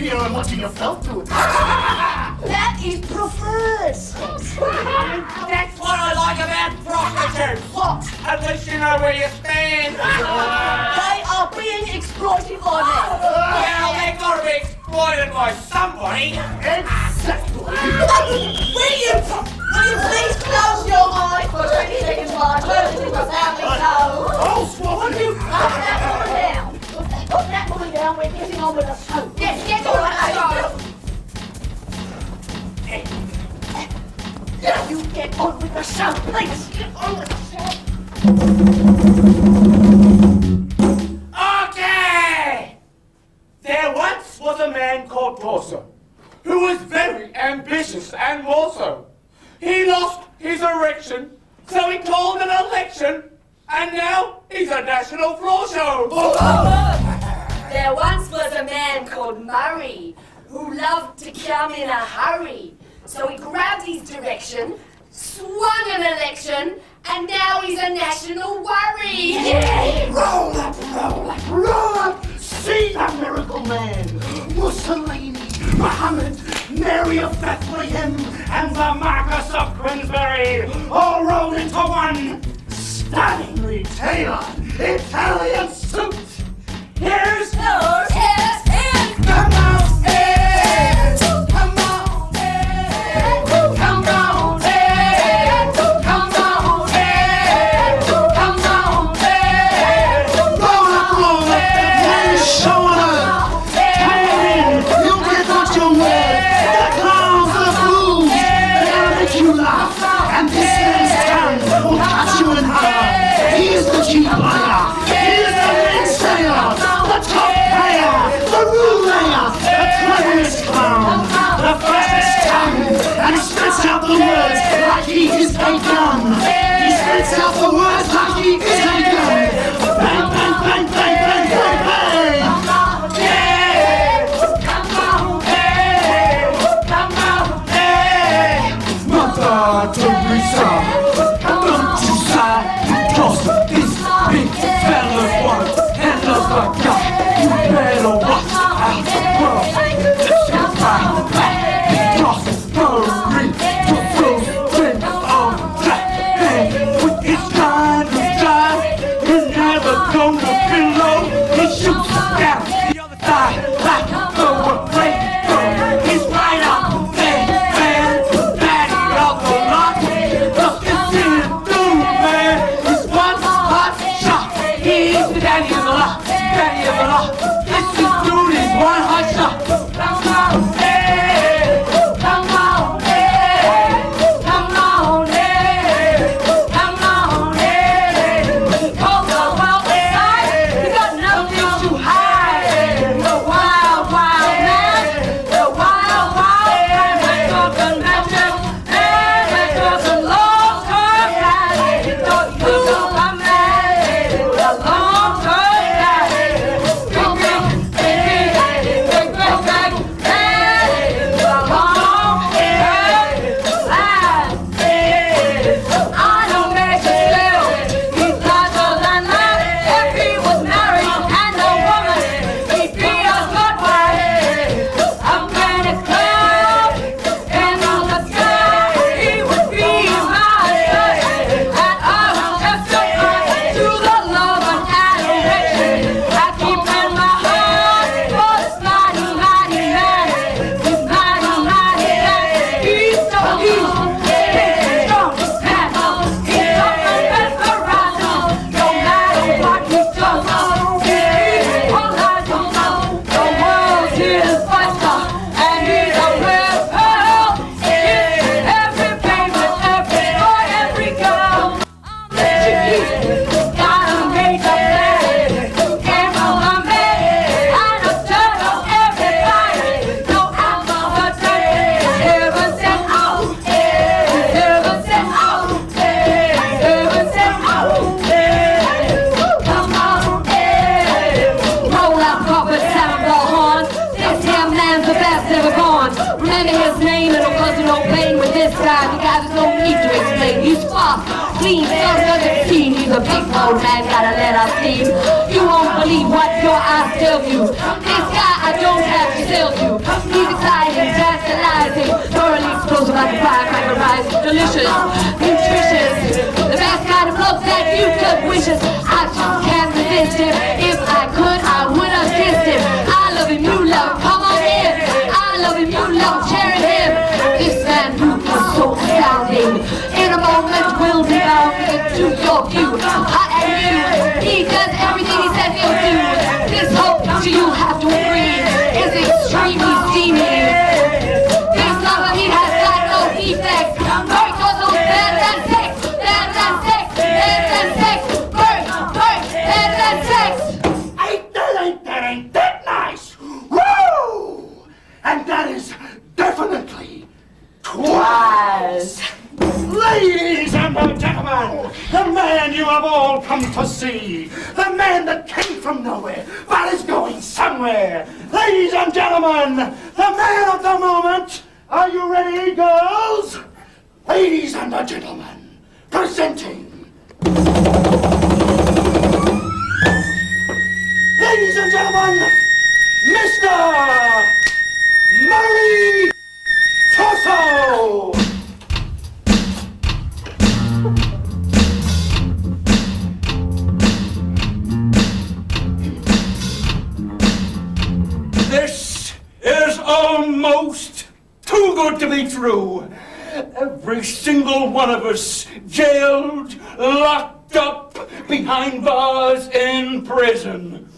video and watching your felt do it. That is preferred sex. That's what I like about prostitutes. What? At least you know where you stand. They are being exploited by men. Well, they've got to be exploited by somebody. Exactly. Will you please close your eyes for 20 seconds while I turn it into a family show? Oh, swap Would you put that woman down? Put that woman down, we're getting on with the show. Yes, get on with the show. Yeah, you get on with the show, please. Get on with the show. Okay! There once was a man called Torso, who was very ambitious and more so. He lost his erection, so he called an election, and now he's a national floor show. There once was a man called Murray who loved to come in a hurry. So he grabbed his direction, swung an election, and now he's a national worry. Yeah. Roll up, roll up, roll up. See the miracle man. Mussolini, Muhammad, Mary of Bethlehem, and the Marquess of Queensberry all rolled into one stunningly tailored Italian suit. Here's Yours is in. come on, eh, come on, eh, come on, eh, come on, eh, come on, eh, roll up, man, showing up. Come in, you'll get what you want. The clowns, the fools, they'll make you laugh, and this man's tongue will cut you in half. He is the chief liar, he is the mainstayer, the top player, the rule layer, the cleverest clown, the fastest tongue, and he spits out the words like he is a gun. He spits out the words like he is a gun. Bang, bang, bang, bang, bang, bang, bang. Yeah! Come on, hey! Come on, hey! Mother Teresa, don't you sigh, because this big fella's one and another guy. You better watch out the world. This is right back, because Murray fulfills things on track. And with his kind of drive, he's never gonna be low. He shoots down the other side like the rainbow. He's right up there, man, daddy of the lot. Look at him do, man. He's one hot shot. He's the daddy of the lot, daddy of the lot. This dude is one hot shot. Come on, hey, come on, hey, come on, hey, come on, hey. Hold the world aside, you got nothing to hide. The wild, wild man, the wild, wild man. We're talking magic, and we're talking long-term plan. Don't you know I'm mad? The long-term plan. Big, big, big, big, big, big, big, hey, the long-term plan. I know Major Still, he's larger than life. If he was married and a woman, he'd be a good wife. I'm gonna cloud and on the sky, he would be my son. And I will testify to the love and adoration I keep in my heart for this mighty, mighty man. This mighty, mighty man. He's so strong man. He's something mesmerizing. No matter what he does, he's equalizing. The world's his oyster, and he's a rare pearl. He's every baby, every boy, every girl. Got a major plan. Came from a man, and a turn of everybody. No alpha but heaven sent out. Heaven sent out. Heaven sent out. Come on, roll out carpet, sound the horn. This here man's the best ever born. Remember his name, and it wasn't no pain with this guy. The guy there's no need to explain. He's fast, clean, so doesn't seem. He's a big old man, gotta let us see. You won't believe what your eyes tell you. This guy I don't have to tell you. exciting, tantalizing, thoroughly explosive like a firecracker rise, delicious, nutritious, the best kind of love that you could wish us. I just can't resist him. If I could, I would have kissed him. I love him, you love him, come on in. I love him, you love cherish him. This man who is so astounding, in a moment will be bound into your view. Hot and new, he does everything he says he'll do. This hope, you have to agree, is extremely steamy. This lover, he has got no defects. Bird goes on better than sex, better than sex, better than sex. Bird, better than sex. Ain't that nice? Woo! And that is definitely twice. Ladies and gentlemen, the man you have all come to see, the man that came from nowhere but is going somewhere. Ladies and gentlemen, the man of the moment. Are you ready, girls? Ladies and gentlemen, presenting. Ladies and gentlemen, Mr. Murray Torso! This is almost too good to be true. Every single one of us jailed, locked up, behind bars, in prison.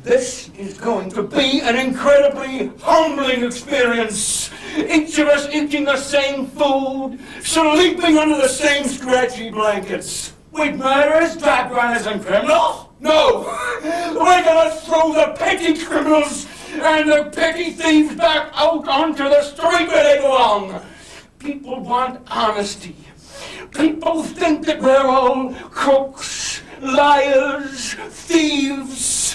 This is going to be an incredibly humbling experience. Each of us eating the same food, sleeping under the same scratchy blankets. With murderers, drug runners, and criminals? No! We're gonna throw the petty criminals and the petty thieves back out onto the street where they belong. People want honesty. People think that we're all crooks, liars, thieves.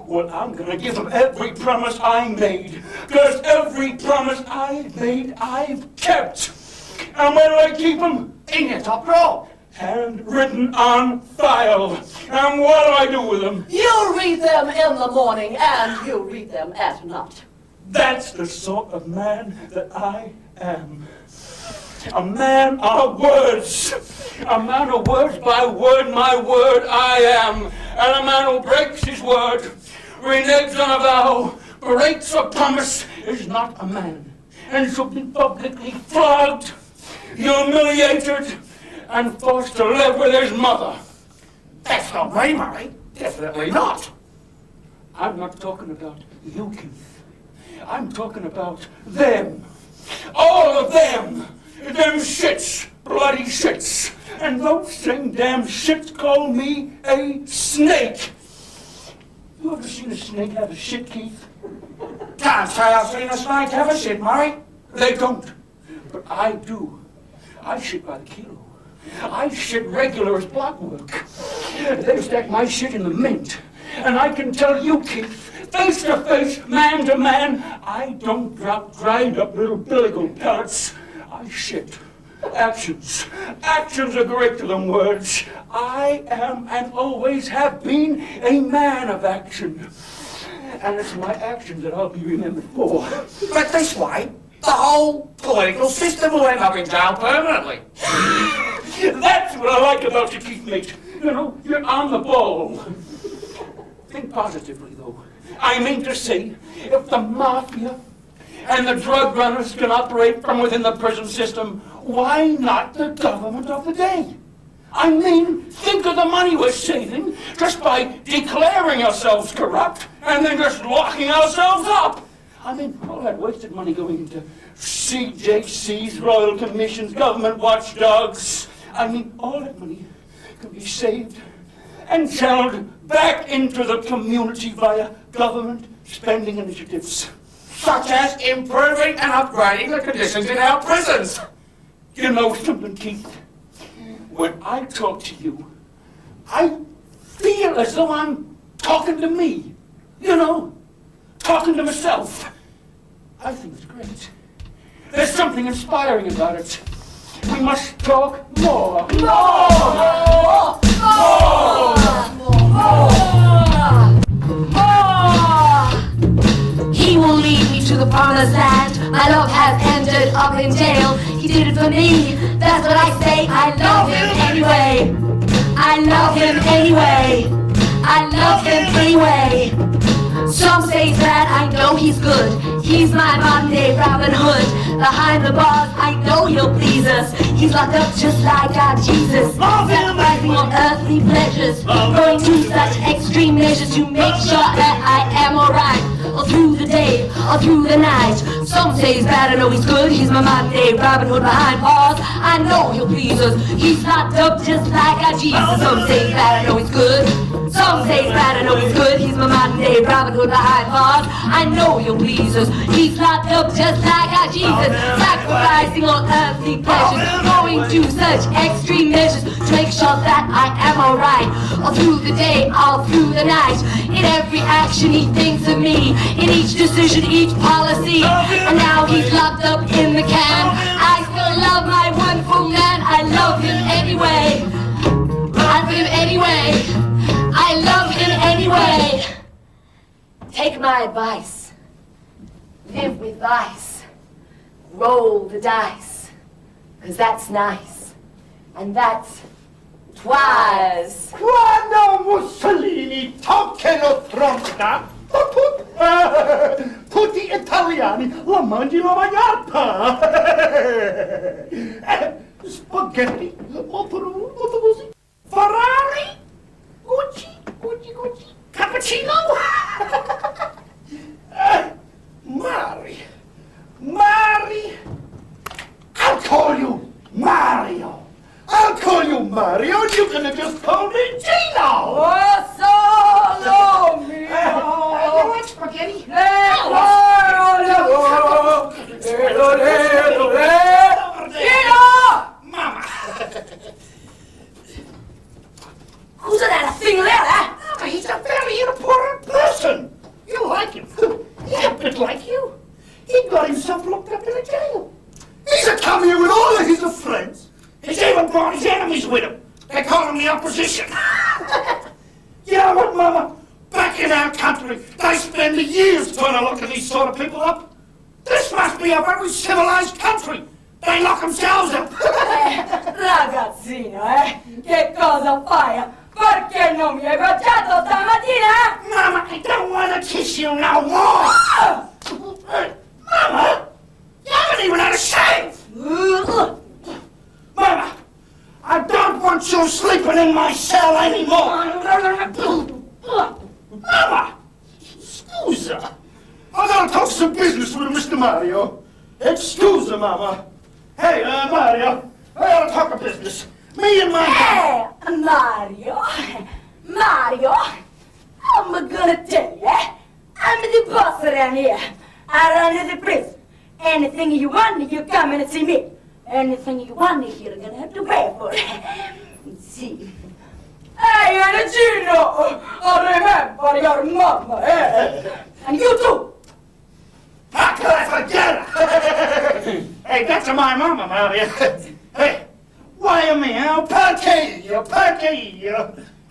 Well, I'm gonna give them every promise I made, because every promise I made, I've kept. And where do I keep them? In your top drawer. Handwritten on file. And what do I do with them? You'll read them in the morning and you'll read them at night. That's the sort of man that I am. A man of words. A man of words, by word, my word, I am. And a man who breaks his word, reneges on a vow, breaks a promise, is not a man. And should be publicly flogged, humiliated, and forced to live with his mother. That's not me, Murray. Definitely not. I'm not talking about you, Keith. I'm talking about them. All of them. Them shits. Bloody shits. And those same damn shits call me a snake. You ever seen a snake have a shit, Keith? Can't say I've seen a snake have a shit, Murray. They don't. But I do. I shit by the kilo. I shit regular as blockwork. They stack my shit in the mint. And I can tell you, Keith, face to face, man to man, I don't drop dried up little bilical pellets. I shit. Actions. Actions are greater than words. I am and always have been a man of action. And it's my actions that I'll be remembered for. But this way, the whole political system will end up in jail permanently. That's what I like about you, Keith, mate. You know, you're on the ball. Think positively, though. I mean to say, if the mafia and the drug runners can operate from within the prison system, why not the government of the day? I mean, think of the money we're saving just by declaring ourselves corrupt and then just locking ourselves up. I mean, all that wasted money going into CJCs, Royal Commissions, government watchdogs. I mean, all that money can be saved and channeled back into the community via government spending initiatives. Such as improving and upgrading the conditions in our prisons. You know something, Keith? When I talk to you, I feel as though I'm talking to me. You know, talking to myself. I think it's great. There's something inspiring about it. We must talk more. More! He will to the promised land. My love has ended up in jail. He did it for me, that's what I say. I love him anyway. I love him anyway. I love him anyway. Some say that I know he's good. He's my modern day Robin Hood. Behind the bars, I know he'll please us. He's locked up just like our Jesus. Sacrificing on earthly pleasures, going to such extreme measures to make sure that I am alright. All through the day, all through the night. Some say he's bad, I know he's good. He's my modern day Robin Hood behind bars. I know he'll please us. He's locked up just like our Jesus. Some say he's bad, I know he's good. Some say he's bad, I know he's good. He's my modern day Robin Hood behind bars. I know he'll please us. He's locked up just like our Jesus. Sacrificing on earthly pleasures, going to such extreme measures to make sure that I am alright. All through the day, all through the night. In every action he thinks of me. In each decision, each policy. And now he's locked up in the can. I still love my wonderful man. I love him anyway. I love him anyway. I love him anyway. Take my advice. Live with vice. Roll the dice. 'Cause that's nice. And that's twice. Quando Mussolini toccano tronca, tutti italiani la mangi la magliata. Spaghetti, autobusi, Ferrari, Gucci, cappuccino. Mari, I'll call you Mario. I'll call you Mario, and you can just call me Gino. Oh, solo mio. You like spaghetti? Mama. Who's that thing there, eh? He's a very important person. You like him. He's a bit like you. He got himself locked up in a jail. He's a come here with all of his friends. He's even brought his enemies with him. They call him the opposition. You know what, Mama? Back in our country, they spend years trying to lock these sort of people up. This must be a very civilized country. They lock themselves up. Ragazzino, che cosa fai? Perché non mi hai baciato stamattina? Mama, I don't want to kiss you no more. Mama, you haven't even had a shave. Mama, I don't want you sleeping in my cell anymore. Mama, scusa. I gotta talk some business with Mr. Mario. Scusa, Mama. Hey, Mario, I gotta talk business. Me and my... Mario, I'm gonna tell you, I'm the boss around here. I run the place. Anything you want, you come and see me. Anything you want, you're gonna have to pay for it. See. Hey, Gino, I remember your mama, and you too. How could I forget her? Hey, that's my mama, Mario. Hey, why am I? Perché?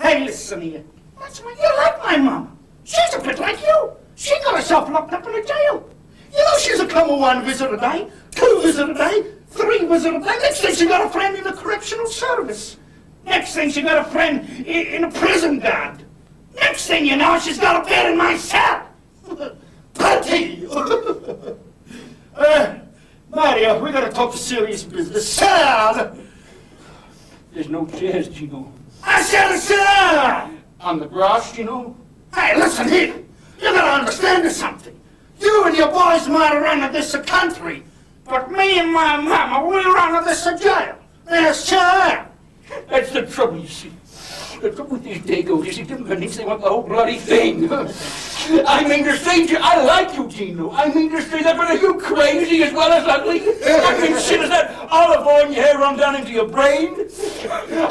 Hey, listen here. You like my mama. She's a bit like you. She got herself locked up in a jail. You know she's a come 1 visit a day, 2 visit a day, 3 visit a day. Next thing she got a friend in the correctional service. Next thing she got a friend in a prison guard. Next thing you know, she's got a bed in my cell. Perché? Mario, we gotta talk serious business. Sit down. There's no chairs, Gino. I said sit down. On the grass, Gino? Hey, listen here. You gotta understand something. You and your boys might run this country, but me and my mama, we run this jail. There's chair. That's the trouble, you see. The trouble with these Dagos is they want the whole bloody thing. I mean to say, I like you, Gino. I mean to say that, but are you crazy as well as ugly? I mean, shit, is that olive oil in your hair run down into your brain?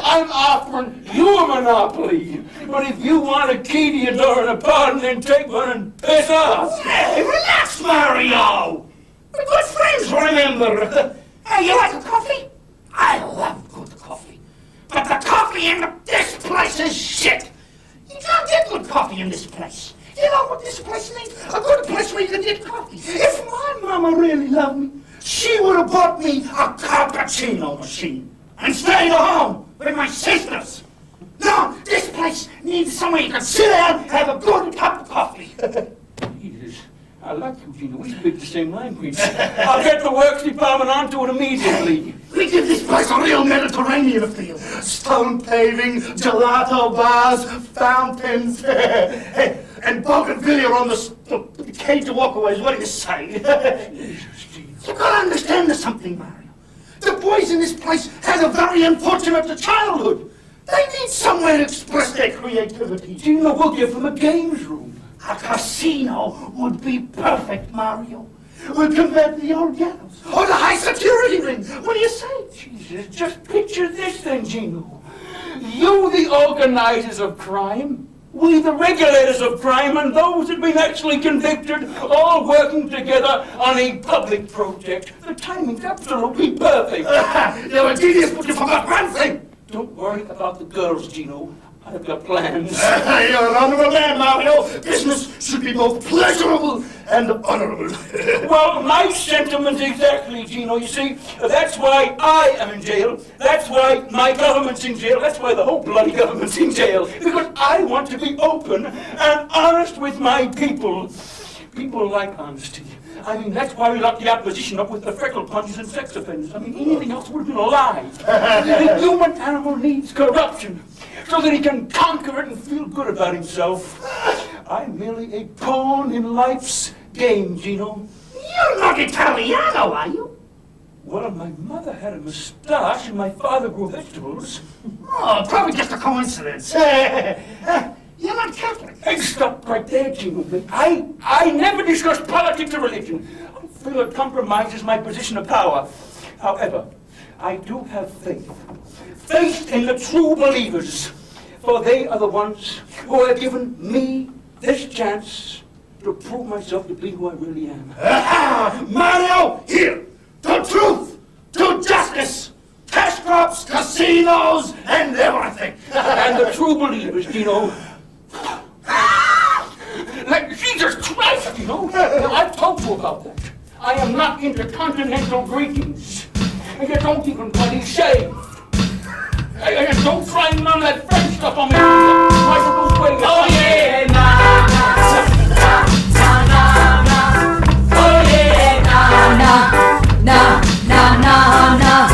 I'm offering you a monopoly. But if you want a key to your door and a pardon, then take one and piss off. Hey, relax, Mario. We're good friends, remember. Hey, you like a coffee? I love good coffee. But the coffee in this place is shit. You can't get good coffee in this place. You know what this place needs? A good place where you can get coffee. If my mama really loved me, she would have bought me a cappuccino machine and stayed at home with my sisters. No, this place needs somewhere you can sit down, have a good cup of coffee. Jesus, I like you, Gino. We speak the same language. I'll get the works department onto it immediately. We give this place a real Mediterranean feel. Stone paving, gelato bars, fountains, and bougainvillea on the cage of walkaways. What do you say? You gotta understand there's something, Mario. The boys in this place had a very unfortunate childhood. They need somewhere to express their creativity. Gino, we'll give them a games room. A casino would be perfect, Mario. We'll convert the old ghettos. Or the high security ring. What do you say? Jesus, just picture this then, Gino. You, the organizers of crime, we, the regulators of crime, and those that have been actually convicted, all working together on a public project. The timing's absolutely perfect. You're a genius, but you forgot one thing. Don't worry about the girls, Gino. I've got plans. You're an honorable man, Mario. Business should be both pleasurable and honorable. Well, my sentiments exactly, Gino. You see, that's why I am in jail. That's why my government's in jail. That's why the whole bloody government's in jail. Because I want to be open and honest with my people. People like honesty. I mean, that's why we locked the opposition up with the freckle punches and sex offenders. I mean, anything else would have been a lie. The human animal needs corruption so that he can conquer it and feel good about himself. I'm merely a pawn in life's game, Gino. You're not Italiano, are you? Well, my mother had a moustache and my father grew vegetables. Oh, probably just a coincidence. You're not Catholic. Hey, stop right there, Gino. I never discuss politics or religion. I feel it compromises my position of power. However, I do have faith. Faith in the true believers. For they are the ones who have given me this chance to prove myself to be who I really am. Mario, here! To truth! To justice! Cash crops, casinos, and everything! And the true believers, Gino. Like Jesus Christ, you know. Now, I've told you about that. I am not into continental greetings. And you don't even bloody shave. And don't try none of that French stuff on me. Oh yeah, nah, nah, nah, nah. Oh yeah, nah, nah, nah, nah, nah, nah.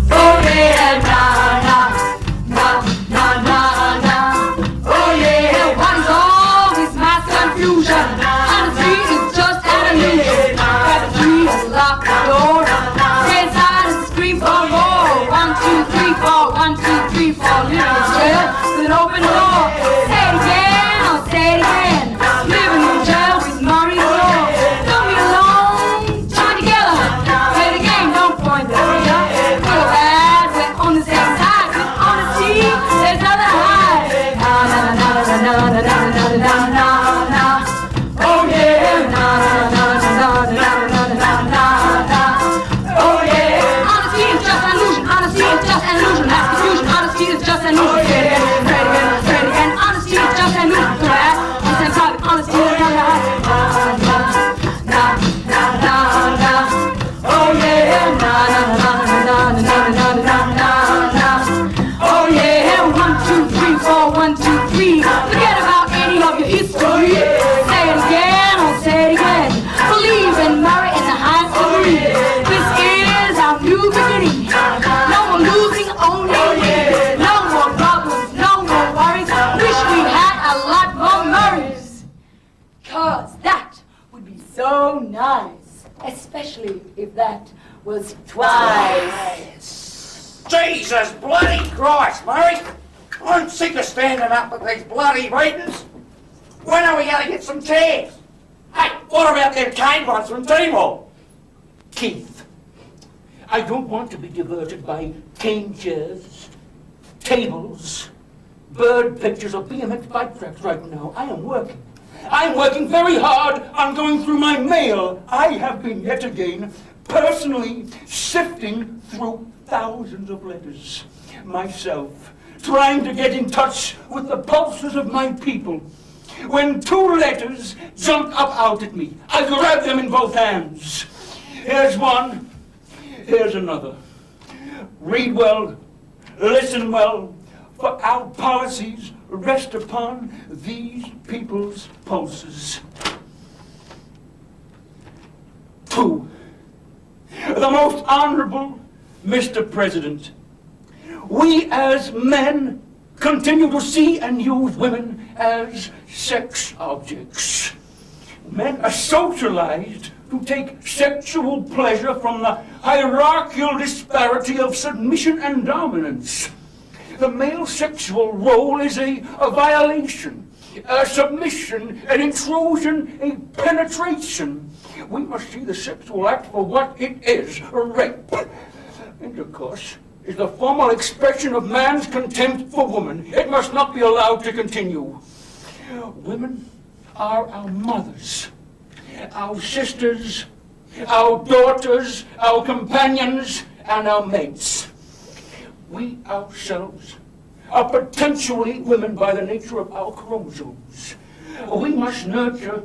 Oh yeah, nah, nah, nah, nah, nah, nah. Oh yeah, what is all this mass confusion? Honesty is just an illusion. Grab the key and lock the door. Stay inside and scream for more. 1, 2, 3, 4. 1, 2, 3, 4. Living in jail with an open door. Say it again, I'll say it again. Living in jail with Murray's law. Don't be alone, join together. Play the game, don't point the finger. Feel bad, we're on the same side. With honesty, there's nothing to hide. Na na na na na na na na na na na. Oh yeah, na na na na na na na na na. Oh yeah, honesty is just an illusion. Honesty is just an illusion. That's confusion. Honesty is just an illusion. Say it again, say it again, say it again. Honesty is just an illusion. Too bad. On the same side, honesty is not that. Na na na na. Oh yeah, na na na na na na na na na na. Oh yeah, 1, 2, 3, 4. 1, 2, 3. Forget about any of your history. Say it again, I'll say it again. Believe in Murray in the highest degree. This is our new beginning. No more losing, only winning. No more problems, no more worries. Wish we had a lot more Murrays. 'Cause that would be so nice. Especially if that was twice. Jesus bloody Christ, Murray! I'm sick of standing up with these bloody meetings. When are we going to get some chairs? Hey, what about them cane ones from Timor? Keith, I don't want to be diverted by cane chairs, tables, bird pictures, or BMX bike tracks right now. I am working. I'm working very hard on going through my mail. I have been yet again personally sifting through thousands of letters myself, trying to get in touch with the pulses of my people. when two letters jumped up out at me. I grabbed them in both hands. Here's one, here's another. Read well, listen well, for our policies rest upon these people's pulses. 2. The most honorable Mr. President, we as men continue to see and use women as sex objects. Men are socialized to take sexual pleasure from the hierarchical disparity of submission and dominance. The male sexual role is a violation, a submission, an intrusion, a penetration. We must see the sexual act for what it is, a rape. Intercourse is the formal expression of man's contempt for woman. It must not be allowed to continue. Women are our mothers, our sisters, our daughters, our companions, and our mates. We ourselves are potentially women by the nature of our chromosomes. We must nurture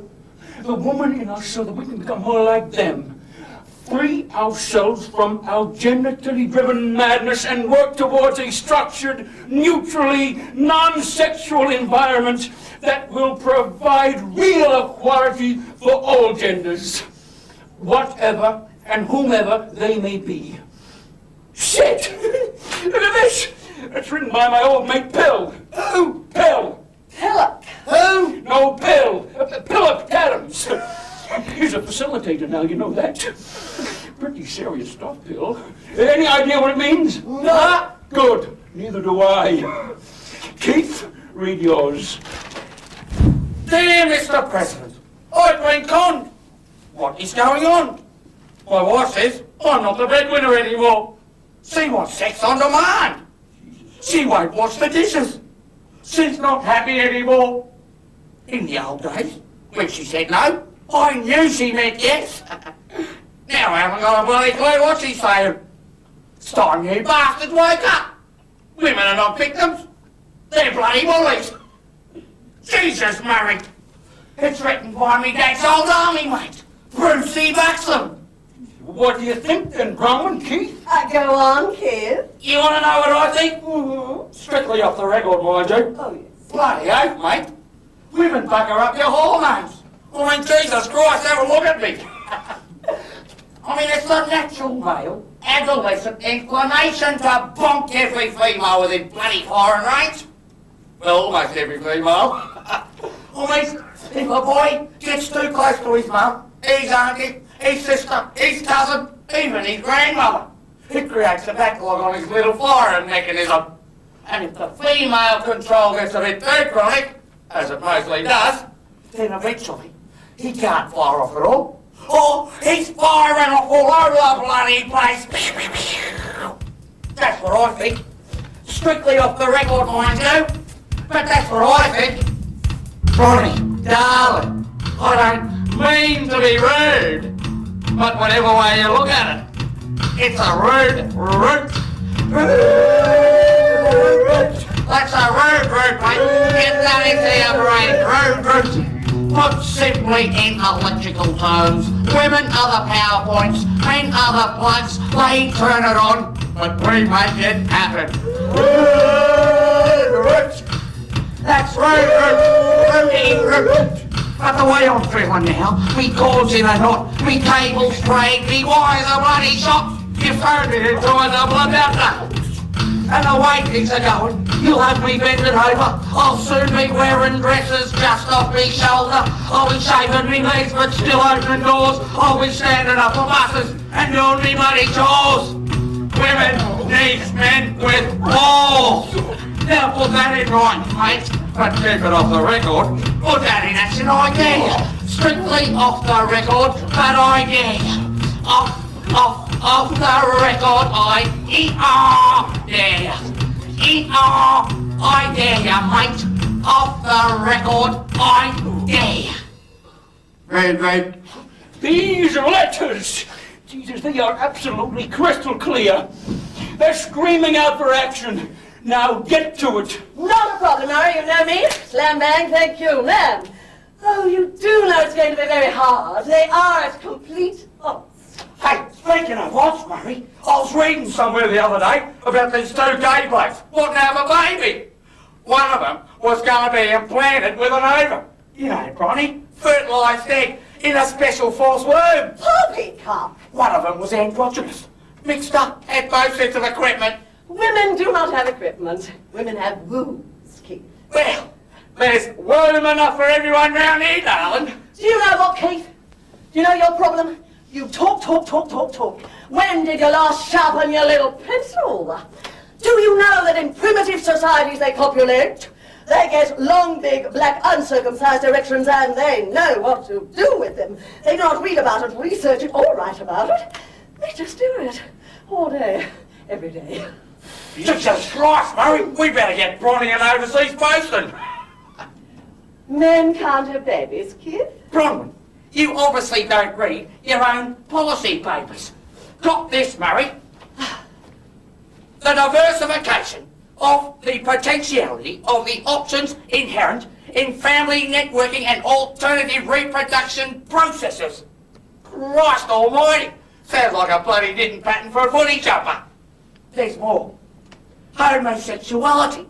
the woman in us so that we can become more like them. Free ourselves from our genitally driven madness and work towards a structured, neutrally non-sexual environment that will provide real equality for all genders, whatever and whomever they may be. Shit! Look at this! It's written by my old mate Pill. Who? Pill. Pillock. Who? No, Pill. Pillock Adams. He's a facilitator now, you know that. Pretty serious stuff, Pill. Any idea what it means? No. Good. Neither do I. Keith, read yours. Dear Mr. President, I've been conned. What is going on? My wife says I'm not the breadwinner anymore. She wants sex on demand. She won't wash the dishes. She's not happy anymore. In the old days, when she said no, I knew she meant yes. Now I haven't got a bloody clue what she's saying. It's time you bastards wake up. Women are not victims. They're bloody bullies. Jesus, Murray. It's written by me dad's old army mate, Brucey Baxham. What do you think then, Bronwyn, Keith? Go on, kid. You want to know what I think? Mm-hmm. Strictly off the record, mind you. Oh, yes. Bloody oath, mate. Women bugger up your hormones. I mean, Jesus Christ, have a look at me. I mean, it's the natural male, adolescent inclination to bonk every female within bloody firing range. Well, almost every female. I mean, if a boy gets too close to his mum, his auntie, his sister, his cousin, even his grandmother, it creates a backlog on his little firing mechanism. And if the female control gets a bit too chronic, as it mostly does, then eventually he can't fire off at all. Or he's firing off all over the bloody place. That's what I think. Strictly off the record, mind you. But that's what I think. Ronnie, darling, I don't mean to be rude, but whatever way you look at it, it's a rude root. That's a rude root, mate. Get that into your brain. Rude root. Put simply in electrical terms, women are the PowerPoints, men are the plugs, they turn it on, but we make it happen. That's rude. But the way I'm feeling now, me cords in a knot, me cables frayed, me wires are bloody shot, you've heard it into a double about that. And the way things are going, you'll have me bending over. I'll soon be wearing dresses just off me shoulder. I'll be shaving me legs but still opening doors. I'll be standing up for buses and doing me bloody chores. Women need men with balls. Now put that in writing, mate. But keep it off the record. Put that in as an idea. Strictly off the record, but idea. Off the record, I dare. I dare ya, mate. Off the record, I dare. Rude. These letters, Jesus, they are absolutely crystal clear. They're screaming out for action. Now get to it. Not a problem, Harry. You know me. Slam bang, thank you, ma'am. Oh, you do know it's going to be very hard. They are at complete odds. Hey, speaking of odds, Murray, I was reading somewhere the other day about these two gay blokes wanting to have a baby. One of them was going to be implanted with an ovum. You know, Bronny, fertilised egg in a special false womb. Poppycock. One of them was androgynous, mixed up, had both sets of equipment. Women do not have equipment. Women have wombs, Keith. Well, there's womb enough for everyone round here, darling. Do you know what, Keith? Do you know your problem? You talk. When did you last sharpen your little pencil? Do you know that in primitive societies they copulate? They get long, big, black, uncircumcised erections and they know what to do with them. They do not read about it, research it, or write about it. They just do it. All day, every day. Jesus Christ, Murray, we better get Bronny an overseas posting. Men can't have babies, Keith. Bronwyn, you obviously don't read your own policy papers. Got this, Murray. The diversification of the potentiality of the options inherent in family networking and alternative reproduction processes. Christ almighty, sounds like a bloody didn't pattern for a footy jumper. There's more. Homosexuality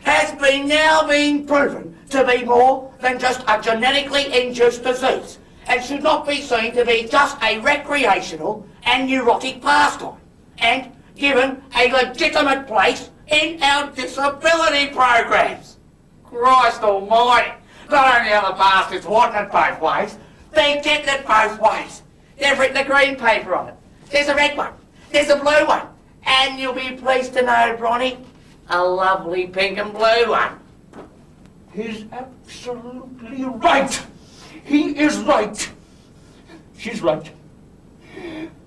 has now been proven to be more than just a genetically induced disease and should not be seen to be just a recreational and neurotic pastime and given a legitimate place in our disability programs. Christ almighty, not only are the bastards wanting it both ways, they're getting it both ways. They've written a green paper on it. There's a red one, there's a blue one, and you'll be pleased to know, Bronny, a lovely pink and blue one. He's absolutely right. He is right. She's right.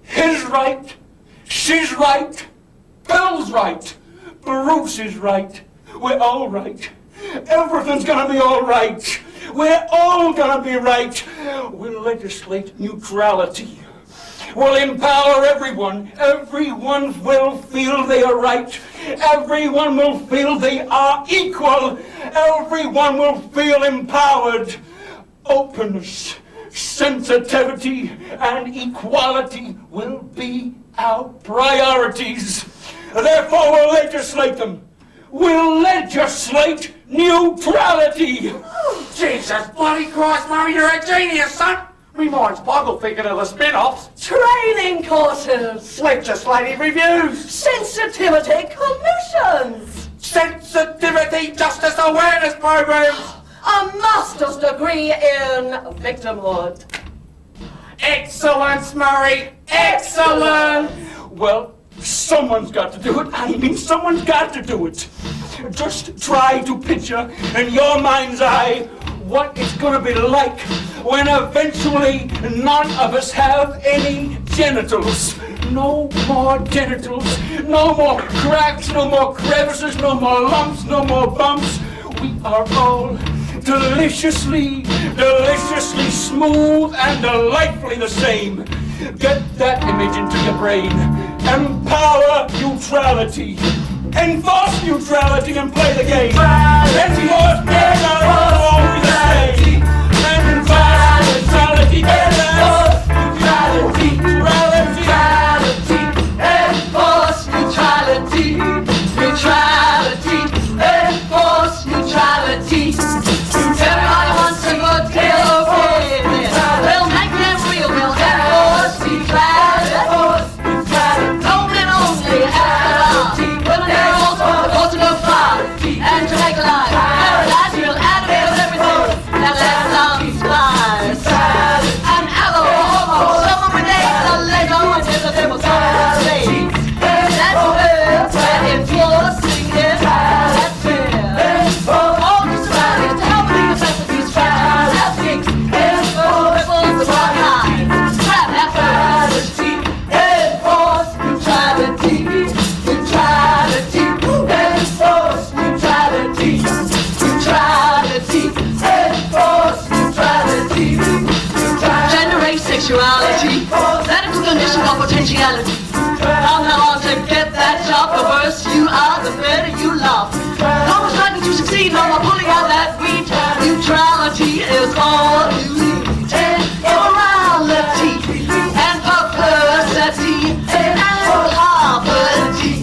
He's right. She's right. Bill's right. Bruce is right. We're all right. Everything's gonna be all right. We're all gonna be right. We'll legislate neutrality. We'll empower everyone. Everyone will feel they are right. Everyone will feel they are equal. Everyone will feel empowered. Openness, sensitivity, and equality will be our priorities. Therefore, we'll legislate them. We'll legislate neutrality. Oh, Jesus bloody Christ, Murray, you're a genius, son. Me mind's boggled thinking of the spin-offs. Training courses. Legislative reviews. Sensitivity commissions. Sensitivity justice awareness programs. A master's degree in victimhood. Excellence, Murray. Excellent. Well, someone's got to do it. I mean, someone's got to do it. Just try to picture in your mind's eye what it's going to be like when eventually none of us have any genitals. No more genitals, no more cracks, no more crevices, no more lumps, no more bumps. We are all deliciously smooth and delightfully the same. Get that image into your brain. Empower neutrality. Enforce neutrality and play the game. Enforce neutrality, always the same. Enforce neutrality, enforce neutrality, neutrality, enforce neutrality, neutrality, enforce neutrality. Everybody wants a good deal, okay? We'll make them real, we'll enforce neutrality. No men only, women and also go to go far and to make life paradise. We'll animate everything that lets out flies. And other homo, someone with a Lego and if the devil's on the stage. That's where enforcing it. That's fair. All the societies to help the necessities try. That's things. Enforce the wrong kind. Scrap after enforce neutrality. Neutrality. Enforce neutrality. Neutrality. Enforce neutrality. Gender, race, sexuality. Medical condition or potentiality. Somehow to get that job The worse you are, the better you love. No one's likely to succeed, no more pulling out that wheat. Neutrality is all you need. Immorality and perversity and poverty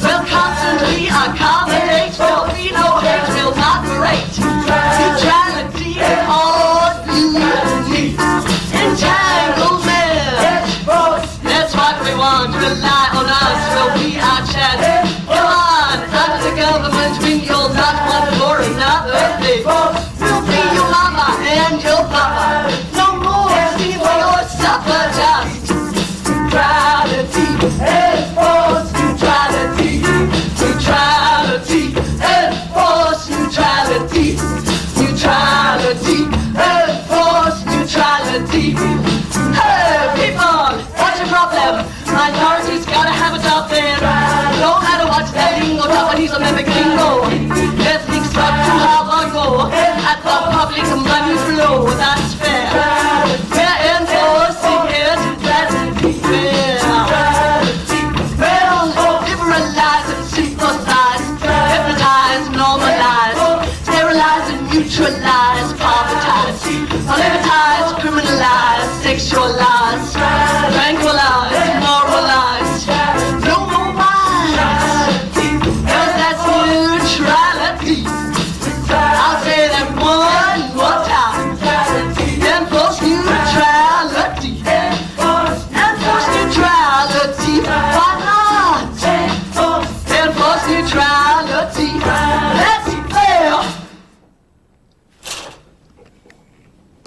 will constantly accommodate. There'll be no hate, will moderate. Neutrality is all you need. Entanglement, that's what we want. Rely on us, will be our chance. Come on, out of the government when you'll not want for another thing. We'll be your mama and your papa. No more singing for your supper, just neutrality, enforce neutrality, neutrality, enforce neutrality, neutrality, enforce neutrality. Hey, people, what's your problem? Minorities gotta have a job there. No matter what, that lingo, Japanese or Membic lingo. Ethnic struck to Havago. At the public money flow, that's fair. We're enforcing it, that's fair. Well, liberalize and sympathize, hypnotize, normalize, sterilize and neutralize, povertize, politicize, criminalize, sexualize, tranquilize, moralize. No more lies, 'cause that's neutrality. I'll say that one more time. Enforce neutrality. Enforce neutrality. Why not? Enforce neutrality. Let's play.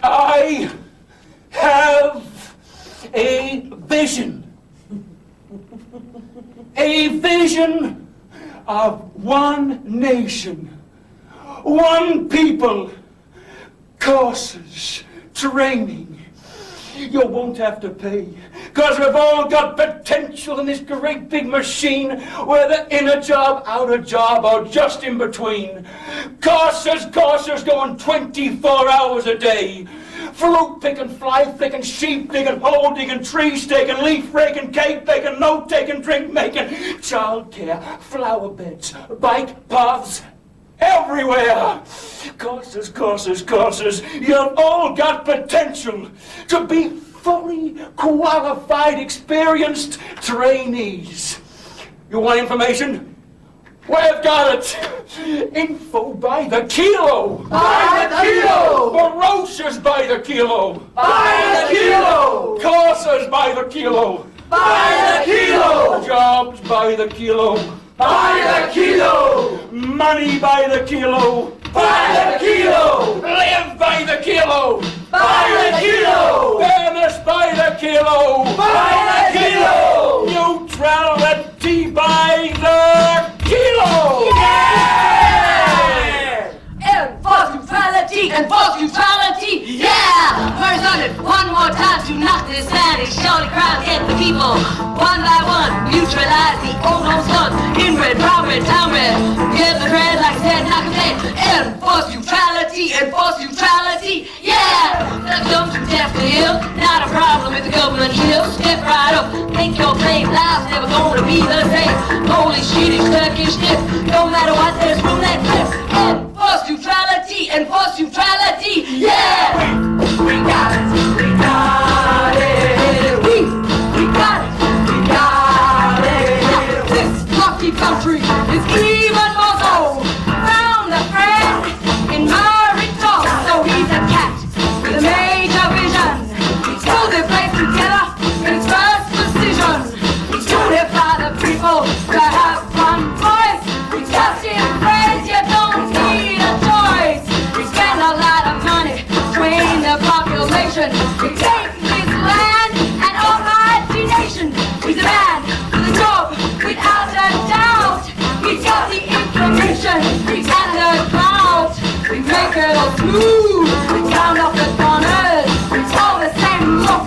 I have a vision. A vision of one nation, one people, courses, training. You won't have to pay, because we've all got potential in this great big machine, whether in a job, out of job, or just in between. Courses going 24 hours a day. Fruit picking, fly flicking, sheep digging, hole digging, tree staking, leaf raking, cake baking, note taking, drink making, child care, flower beds, bike paths, everywhere. Courses. You've all got potential to be fully qualified, experienced trainees. You want information? We've got it. Info by the kilo. By the kilo. Ferocious by the kilo. By the kilo. Courses by the kilo. By the kilo. Jobs by the kilo. By the kilo. Money by the kilo. By the kilo. Live by the kilo. By the kilo. Fairness by the kilo. By the kilo. Neutrality by the kilo. Enforce neutrality, enforce neutrality, yeah! First on it, one more time to knock this Spanish shorty crowd, get the people one by one, neutralize the old home son, inbred, brown red, town red, get the dread like said, knock it dead. Enforce neutrality, yeah! That comes from deaf to ill, not a problem with the government here. Step right up, think your plain life's never gonna be the same. Holy shit, it's Turkish dip, no matter what, there's room that flips. Enforce neutrality, yeah! We got it. We got it. We got it. We got it. This lucky country is even more so. Found a friend in Marito, so he's a cat with a major vision. So they play together in his first decision. He's unified the people to have one voice. He's just in praise, you don't need a choice. We spend a lot of money training the population. We take this land and almighty nation. He's a man with a job without a doubt. He's got the information, he's got the clout. We make it all smooth, we count off the corners. It's all the same look,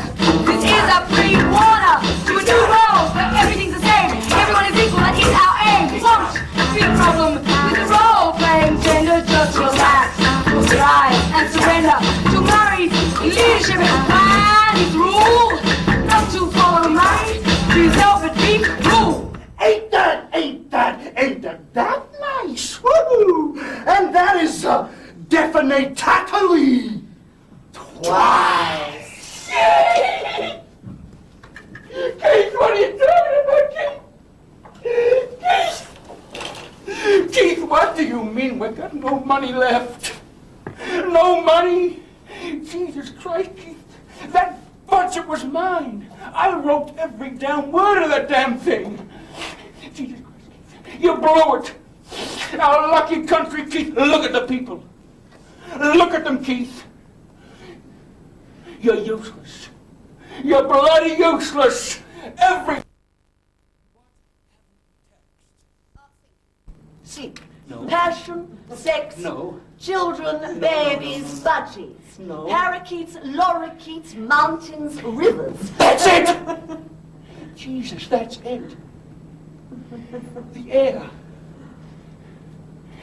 this is a free water to a new world where everything's the same. Everyone is equal, that is our aim. Won't be a problem with the role playing gender, just relax. Rise and surrender to Murray's leadership and plan his rule. Not to follow money, to self-defeat rule. Ain't that ain't no money left. No money. Jesus Christ, Keith. That budget was mine. I wrote every damn word of the damn thing. Jesus Christ, Keith. You blew it. Our lucky country, Keith. Look at the people. Look at them, Keith. You're useless. You're bloody useless. Every... Sleep. No. Passion, sex, No. children, babies, budgies. No. Parakeets, lorikeets, mountains, rivers. That's it! Jesus, that's it. The air.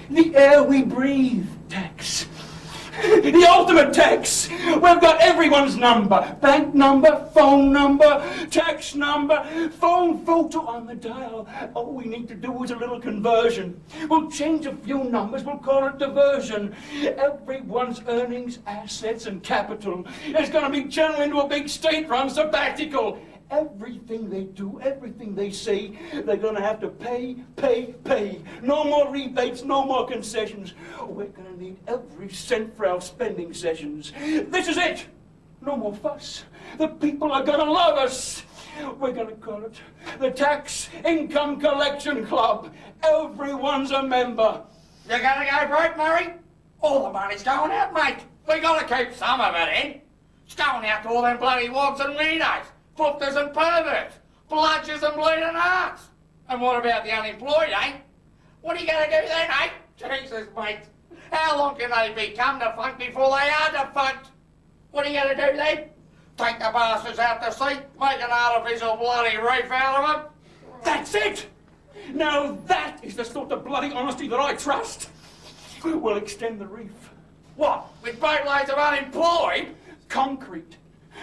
The air we breathe, Tex. The ultimate Tex. We've got everyone's number. Bank number, phone number, text number, phone photo on the dial. All we need to do is a little conversion. We'll change a few numbers, we'll call it diversion. Everyone's earnings, assets, and capital is going to be channeled into a big state-run sabbatical. Everything they do, everything they say, they're going to have to pay, pay, pay. No more rebates, no more concessions. We're going to need every cent for our spending sessions. This is it. No more fuss. The people are going to love us. We're going to call it the Tax Income Collection Club. Everyone's a member. You're gonna go broke, Murray? All the money's going out, mate. We gotta keep some of it in. It's going out to all them bloody wogs and weirdos, foofters and perverts, bludgers and bleeding hearts. And what about the unemployed, eh? What are you gonna do then, eh? Jesus, mate. How long can they become defunct before they are defunct? What are you gonna do then? Take the bastards out to sea, make an artificial bloody reef out of them? That's it! Now that is the sort of bloody honesty that I trust. We'll extend the reef. What, with boatloads of unemployed? Concrete,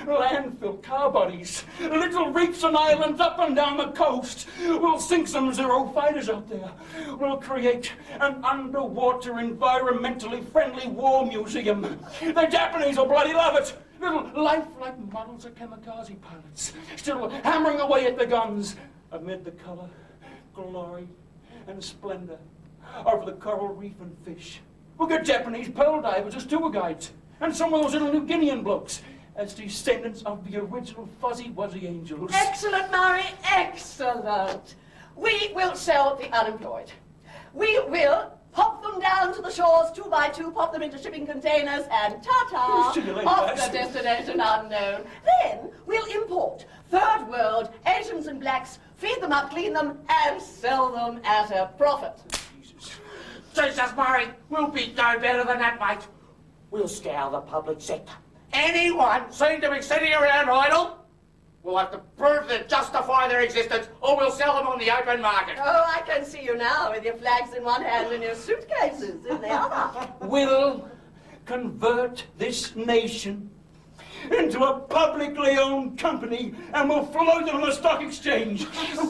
landfill, car bodies, little reefs and islands up and down the coast. We'll sink some Zero fighters out there. We'll create an underwater, environmentally friendly war museum. The Japanese will bloody love it. Little lifelike models of kamikaze pilots, still hammering away at the guns amid the color, glory, and splendor of the coral reef and fish. We'll get Japanese pearl divers as tour guides, and some of those little New Guinean blokes as descendants of the original Fuzzy Wuzzy Angels. Excellent, Murray, excellent. We will sell the unemployed. We will pop them down to the shores 2 by 2, pop them into shipping containers, and ta-ta, See you later, off guys. the destination unknown. Then we'll import third world Asians and blacks, feed them up, clean them, and sell them at a profit. Jesus, Murray, we'll be no better than that, mate. We'll scour the public sector. Anyone seen to be sitting around idle, we'll have to prove to justify their existence, or we'll sell them on the open market. Oh, I can see you now with your flags in one hand and your suitcases in the other. We'll convert this nation into a publicly owned company, and we'll float it on the stock exchange.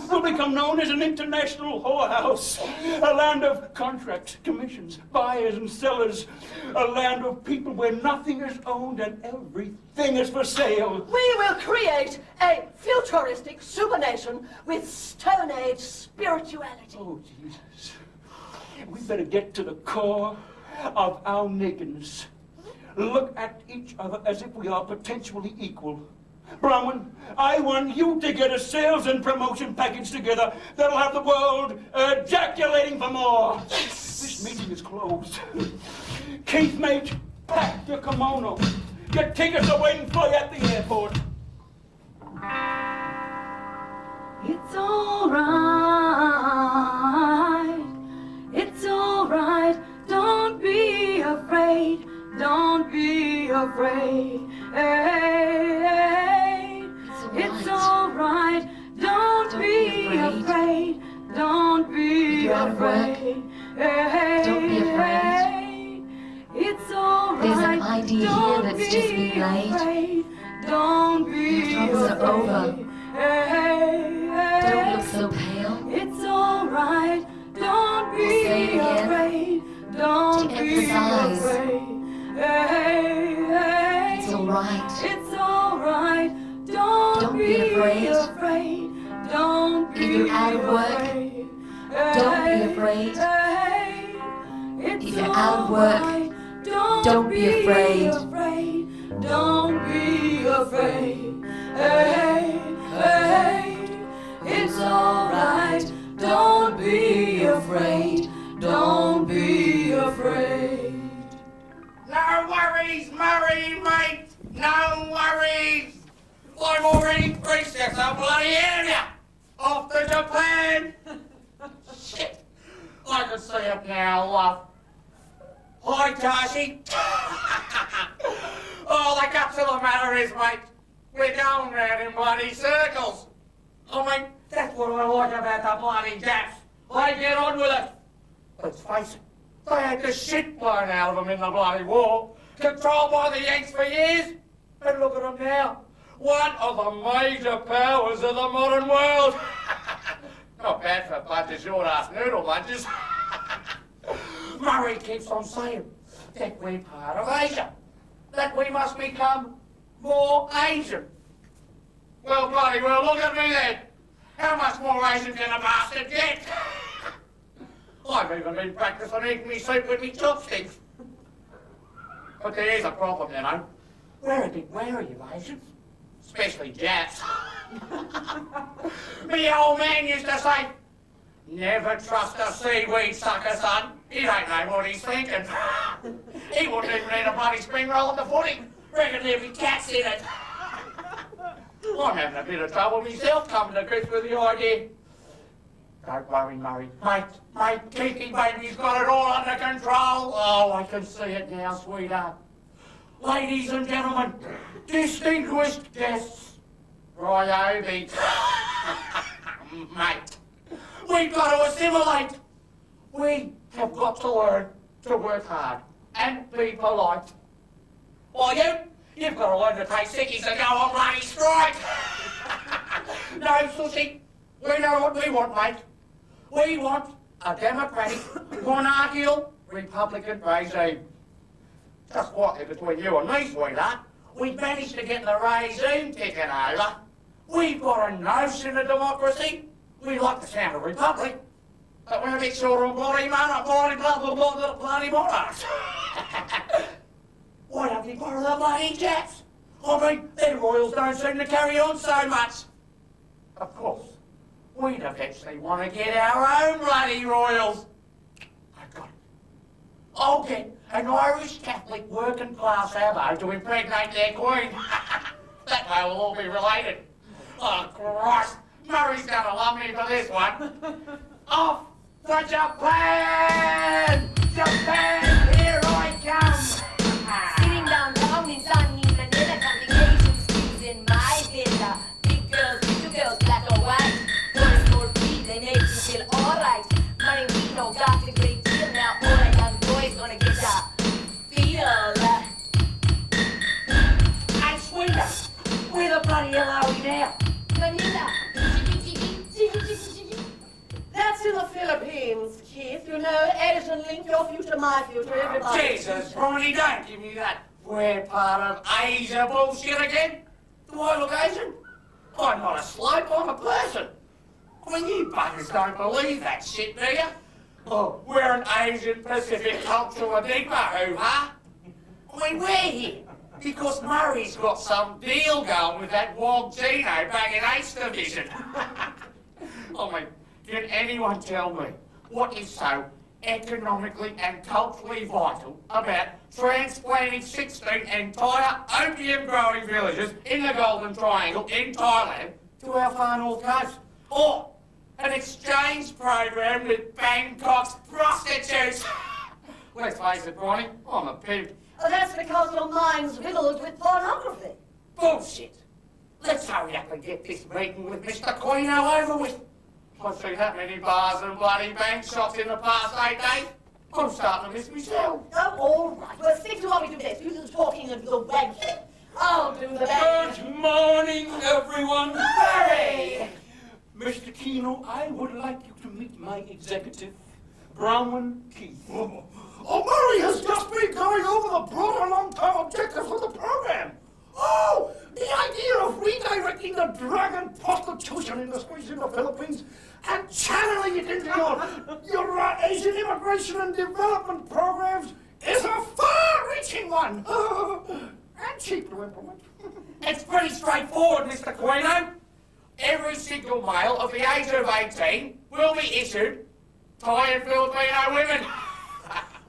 We'll become known as an international whorehouse, a land of contracts, commissions, buyers and sellers, a land of people where nothing is owned and everything is for sale. We will create a futuristic supernation with Stone Age spirituality. Oh, Jesus. We better get to the core of our nakedness. Look at each other as if we are potentially equal. Bronwyn, I want you to get a sales and promotion package together that'll have the world ejaculating for more. This meeting is closed. Keith, mate, pack your kimono. Your tickets are waiting for you at the airport. It's all right. It's all right. Don't be afraid. Don't be afraid. Hey, it's all right. Don't be afraid. Don't be afraid. Hey, Don't be afraid. It's all right. There's an idea here that's just been laid. Don't be Your troubles are over. Hey, Don't look so pale. it's all right. Don't be say it again. afraid. Don't To be emphasize. afraid. Hey, It's all right. it's all right. Don't be afraid. afraid. Don't If be you're out of work, afraid. don't be afraid. Hey, it's If you're you're out of work, don't be afraid. Don't be afraid. Hey, hey, it's alright. Don't be afraid. Don't be afraid. No worries, Murray, mate. No worries. I'm already preset a bloody area. Off to Japan. Shit. I can see it now. Hi, Darcy. Oh, the guts of the matter is, mate, we're going round in bloody circles. I mean, that's what I like about the bloody Japs. They get on with it. Let's face it, they had the shit blown out of them in the bloody war, controlled by the Yanks for years. And look at them now. One of the major powers of the modern world. Not bad for a bunch of short-ass noodle munchers. Murray keeps on saying that we're part of Asia, that we must become more Asian. Well, bloody well, look at me then. How much more Asian can a bastard get? I've even been practicing eating me soup with me chopsticks. But there is a problem, you know. We're a bit wary of Asians, especially Japs. Me old man used to say, never trust a seaweed sucker, son. He don't know what he's thinking. He wouldn't even eat a bloody spring roll at the footy. Reckon there'd be cats in it. I'm having a bit of trouble myself coming to grips with the idea. Don't worry, Murray. Mate, Kiki baby's got it all under control. Oh, I can see it now, sweetheart. Ladies and gentlemen, distinguished guests, Ryobi. Mate, we've got to assimilate. We have got to learn to work hard and be polite. While you've got to learn to take sickies and go on bloody strike. No, Susie, we know what we want, mate. We want a democratic, monarchical, republican regime. Just quietly between you and me, sweetheart, we've managed to get the regime ticking over. We've got a notion of democracy. We like the sound of republic, but we're a bit short on bloody monarchs. Why don't we borrow the bloody Japs? I mean, their royals don't seem to carry on so much. Of course, we'd eventually want to get our own bloody royals. I've got it. I'll get an Irish Catholic working class abo to impregnate their queen. That way we'll all be related. Oh, Christ. Murray's gonna love me for this one. Off to Japan! Japan, here I come! Sitting downtown in sunny Manila, complication skills in my villa. Big girls, little girls, black or white. Boys more free, they make you feel alright. Money we know got a great deal now. All a young boy's gonna get a feel. And Sweden, where the bloody hell are we now? Manila. That's in the Philippines, Keith. You know, Edison Link, your future, my future, everybody. Jesus, Ronnie, don't give me that we're part of Asia bullshit again. Do I look Asian? I'm not a slope, I'm a person. I mean, you buggers don't believe that shit, do you? Oh, we're an Asian Pacific cultural enigma, hoo-ha. I mean, we're here because Murray's got some deal going with that Wog Gino back in 8th Division. I mean, can anyone tell me what is so economically and culturally vital about transplanting 16 entire opium-growing villages in the Golden Triangle in Thailand to our far north coast? Or an exchange program with Bangkok's prostitutes? Let's face it, Ronnie, I'm a pimp. That's because your mind's riddled with pornography. Bullshit. Let's hurry up and get this meeting with Mr. Quino over with. I've seen that many bars and bloody bank shops in the past 8 days. I'm starting to miss myself. Oh, all right. Well, stick to what we do best. You do the talking and the wanking. I'll do the banging. Good morning, everyone. Hurry! Mr. Kino, I would like you to meet my executive, Bronwyn Keith. Oh, Murray has just been going over the broad and long-term objectives of the program. Oh, the idea of redirecting taking the dragon prostitution industries in the Philippines and channeling it into your Asian immigration and development programs is a far-reaching one. And cheap to implement. It's pretty straightforward, Mr. Quino. Every single male of the age of 18 will be issued Thai and Filipino women.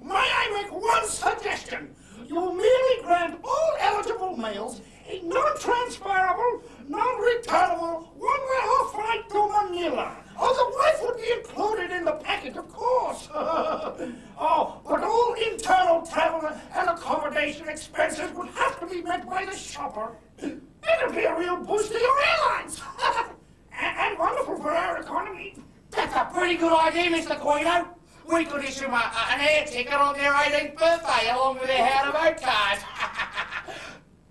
May I make one suggestion? You merely grant all eligible males a non-transferable, non-returnable, one-way flight to Manila. Oh, the wife would be included in the package, of course. Oh, but all internal travel and accommodation expenses would have to be met by the shopper. It'll be a real boost to your airlines. and wonderful for our economy. That's a pretty good idea, Mr. Quino. We could issue an air ticket on their 18th birthday along with their how-to-vote cards.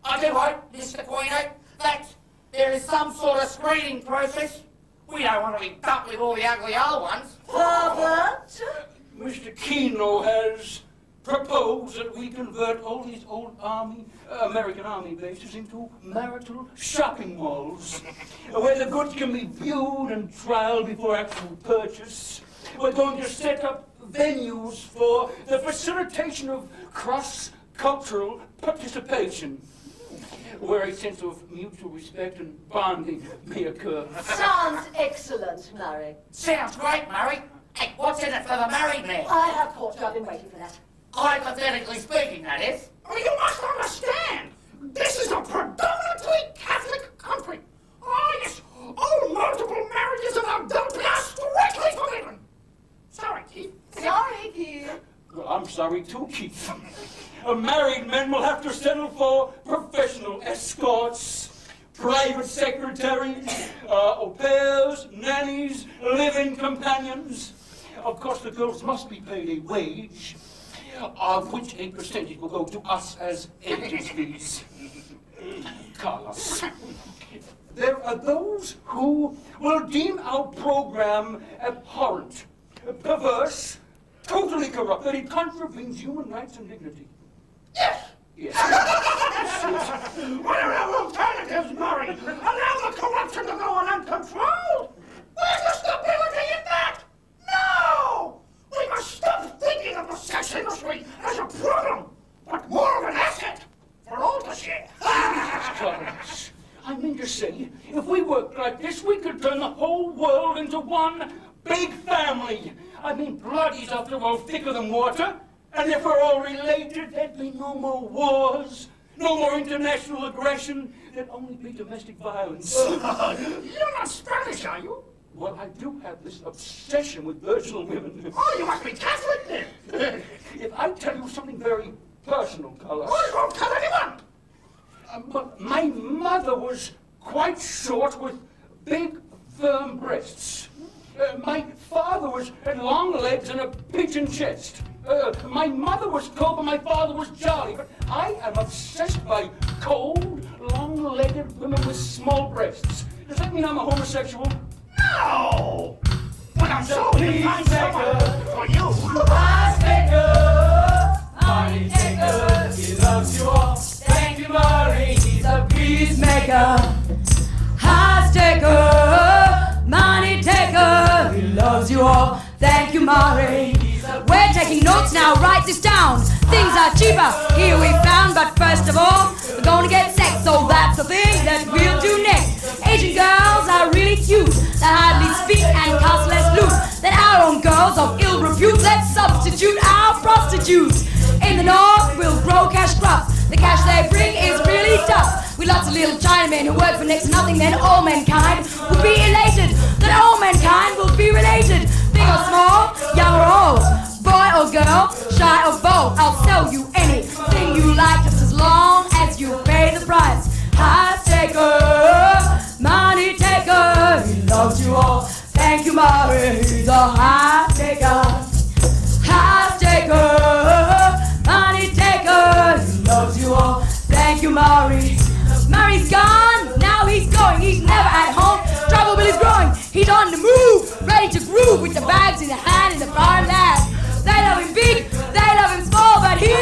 I do hope, Mr. Quino, that there is some sort of screening process. We don't want to be dumped with all the ugly old ones. Herbert? Mr. Keno has proposed that we convert all these old American Army bases into marital shopping malls, where the goods can be viewed and trialed before actual purchase. We're going to set up venues for the facilitation of cross-cultural participation, where a sense of mutual respect and bonding may occur. Sounds excellent, Murray. Sounds great, Murray. Hey, what's in it for the married man? I have caught you. I've been waiting for that. Hypothetically speaking, that is. Oh, you must understand, this is a predominantly Catholic country. Oh, yes, all multiple marriages are adultery are strictly forbidden. Sorry, Keith. Sorry, Keith. Well, I'm sorry too, Keith. Married men will have to settle for professional escorts, private secretaries, au pairs, nannies, live-in companions. Of course, the girls must be paid a wage, of which a percentage will go to us as agents' fees. Carlos, there are those who will deem our program abhorrent, perverse, totally corrupt, that it contravenes human rights and dignity. Yes. Yes. What are our alternatives, Murray? Allow the corruption to go on uncontrolled? Where's the stability in that? No! We must stop thinking of the sex industry as a problem, but more of an asset for all to share. Carlos, I mean to say, if we worked like this, we could turn the whole world into one big family. I mean, blood is, after all, thicker than water. And if we're all related, there'd be no more wars, no more international aggression. There'd only be domestic violence. You're not Spanish, are you? Well, I do have this obsession with virginal women. Oh, you must be Catholic then. If I tell you something very personal, Carlos. Oh, you won't tell anyone. But my mother was quite short with big, firm breasts. My father had long legs and a pigeon chest. My mother was cold, but my father was jolly. But I am obsessed by cold, long-legged women with small breasts. Does that mean I'm a homosexual? No! But I'm so inclined for you. Prize taker, money taker, he loves you all. Thank you, Murray, he's a peacemaker. Prize taker, money taker, he loves you all. Thank you, Murray. We're taking notes now, write this down. Things are cheaper, here we found. But first of all, we're gonna get sex. So that's the thing that we'll do next. Asian girls are really cute, that hardly speak and cost less loot than our own girls of ill repute. Let's substitute our prostitutes. In the north, we'll grow cash crops. The cash they bring is really tough. With lots of little Chinamen who work for next to nothing, then all mankind will be elated. That all mankind will be related. Big or small, young or old, boy or girl, shy or bold. I'll sell you anything you like, just as long as you pay the price. High taker, money taker, he loves you all. Thank you, Murray, he's a high taker. High taker, money taker, he loves you all. Thank you, Murray. Murray's gone, now he's going. He's never at home, trouble is growing. He's on the move, ready to groove with the bags in the hand and the farm lads. They love him big, they love him small, but he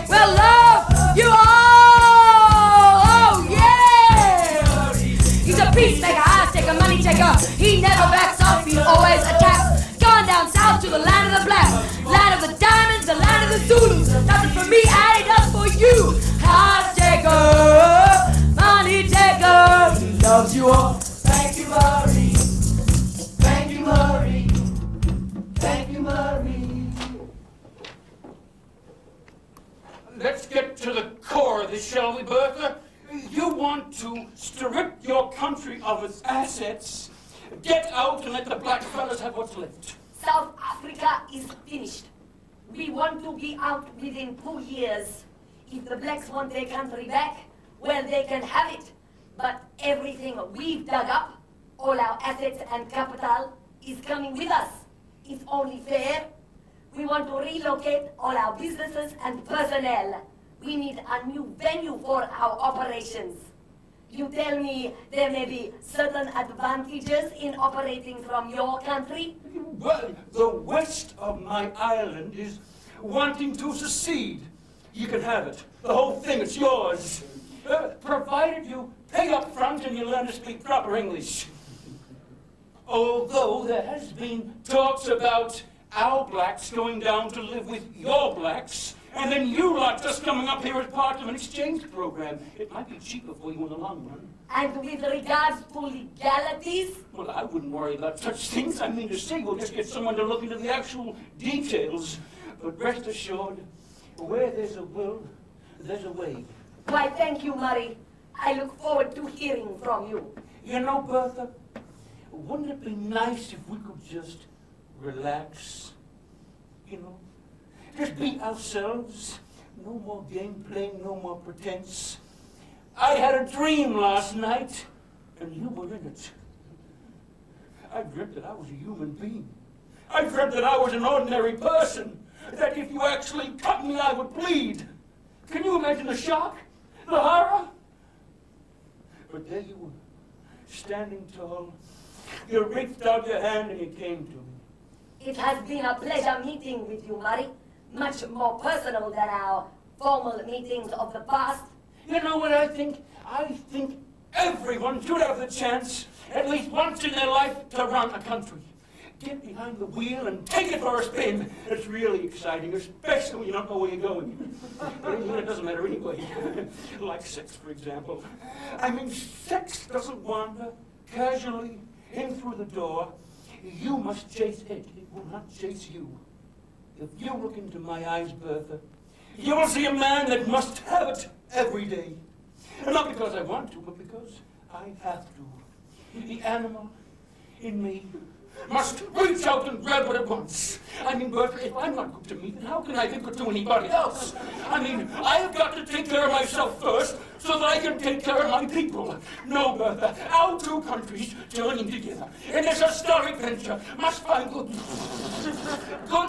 will love you all. Oh yeah! He's a Peacemaker, ass taker, money taker. He never backs off, he always attacks. Gone down south to the land of the black, land of the diamonds, the land of the Zulus. Nothing for me, and he does for you. Ass taker, money taker. He loves you all. Thank you, Murray. Thank you, Murray. Thank you, Murray. Let's get to the core of this, shall we, Bertha? You want to strip your country of its assets, get out and let the black fellas have what's left. South Africa is finished. We want to be out within 2 years. If the blacks want their country back, well, they can have it. But everything we've dug up, all our assets and capital, is coming with us. It's only fair. We want to relocate all our businesses and personnel. We need a new venue for our operations. You tell me there may be certain advantages in operating from your country? Well, the west of my island is wanting to secede. You can have it. The whole thing, it's yours. Provided you pay up front and you learn to speak proper English. Although there has been talks about our blacks going down to live with your blacks, and then you lot just coming up here as part of an exchange program. It might be cheaper for you in the long run. And with regards to legalities? Well, I wouldn't worry about such things. I mean to say, we'll just get someone to look into the actual details. But rest assured, where there's a will, there's a way. Why, thank you, Murray. I look forward to hearing from you. You know, Bertha, wouldn't it be nice if we could just relax? You know, just be ourselves. No more game playing, no more pretense. I had a dream last night, and you were in it. I dreamt that I was a human being. I dreamt that I was an ordinary person, that if you actually cut me, I would bleed. Can you imagine the shock, the horror? But there you were, standing tall. You reached out your hand and you came to me. It has been a pleasure meeting with you, Murray. Much more personal than our formal meetings of the past. You know what I think? I think everyone should have the chance, at least once in their life, to run a country. Get behind the wheel and take it for a spin. It's really exciting, especially when you don't know where you're going. But it doesn't matter anyway. Like sex, for example. I mean, sex doesn't wander casually in through the door. You must chase it. It will not chase you. If you look into my eyes, Bertha, you will see a man that must have it every day. And not because I want to, but because I have to. The animal in me must reach out and grab what it wants. I mean, Bertha, if I'm not good to me, then how can I be good to anybody else? I mean, I've got to take care of myself first so that I can take care of my people. No, Bertha, our two countries joining together in this historic venture must find good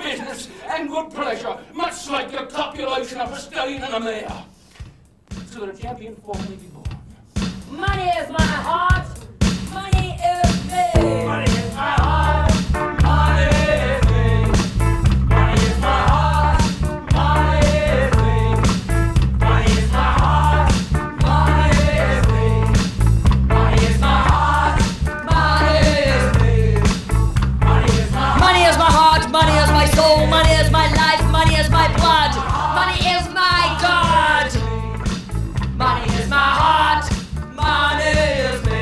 business and good pleasure, much like the copulation of a stallion and a mare, so that a champion form may be born. Money is my heart. Money is me. Money is my heart. Money is me. Money is my heart. Money is me. Money is my heart. Money is me. Money is my heart. Money is me. Money is my heart. Money is my heart. Money is my soul. Money is my life. Money is my blood. Money is my God. Money is my heart. Money is me.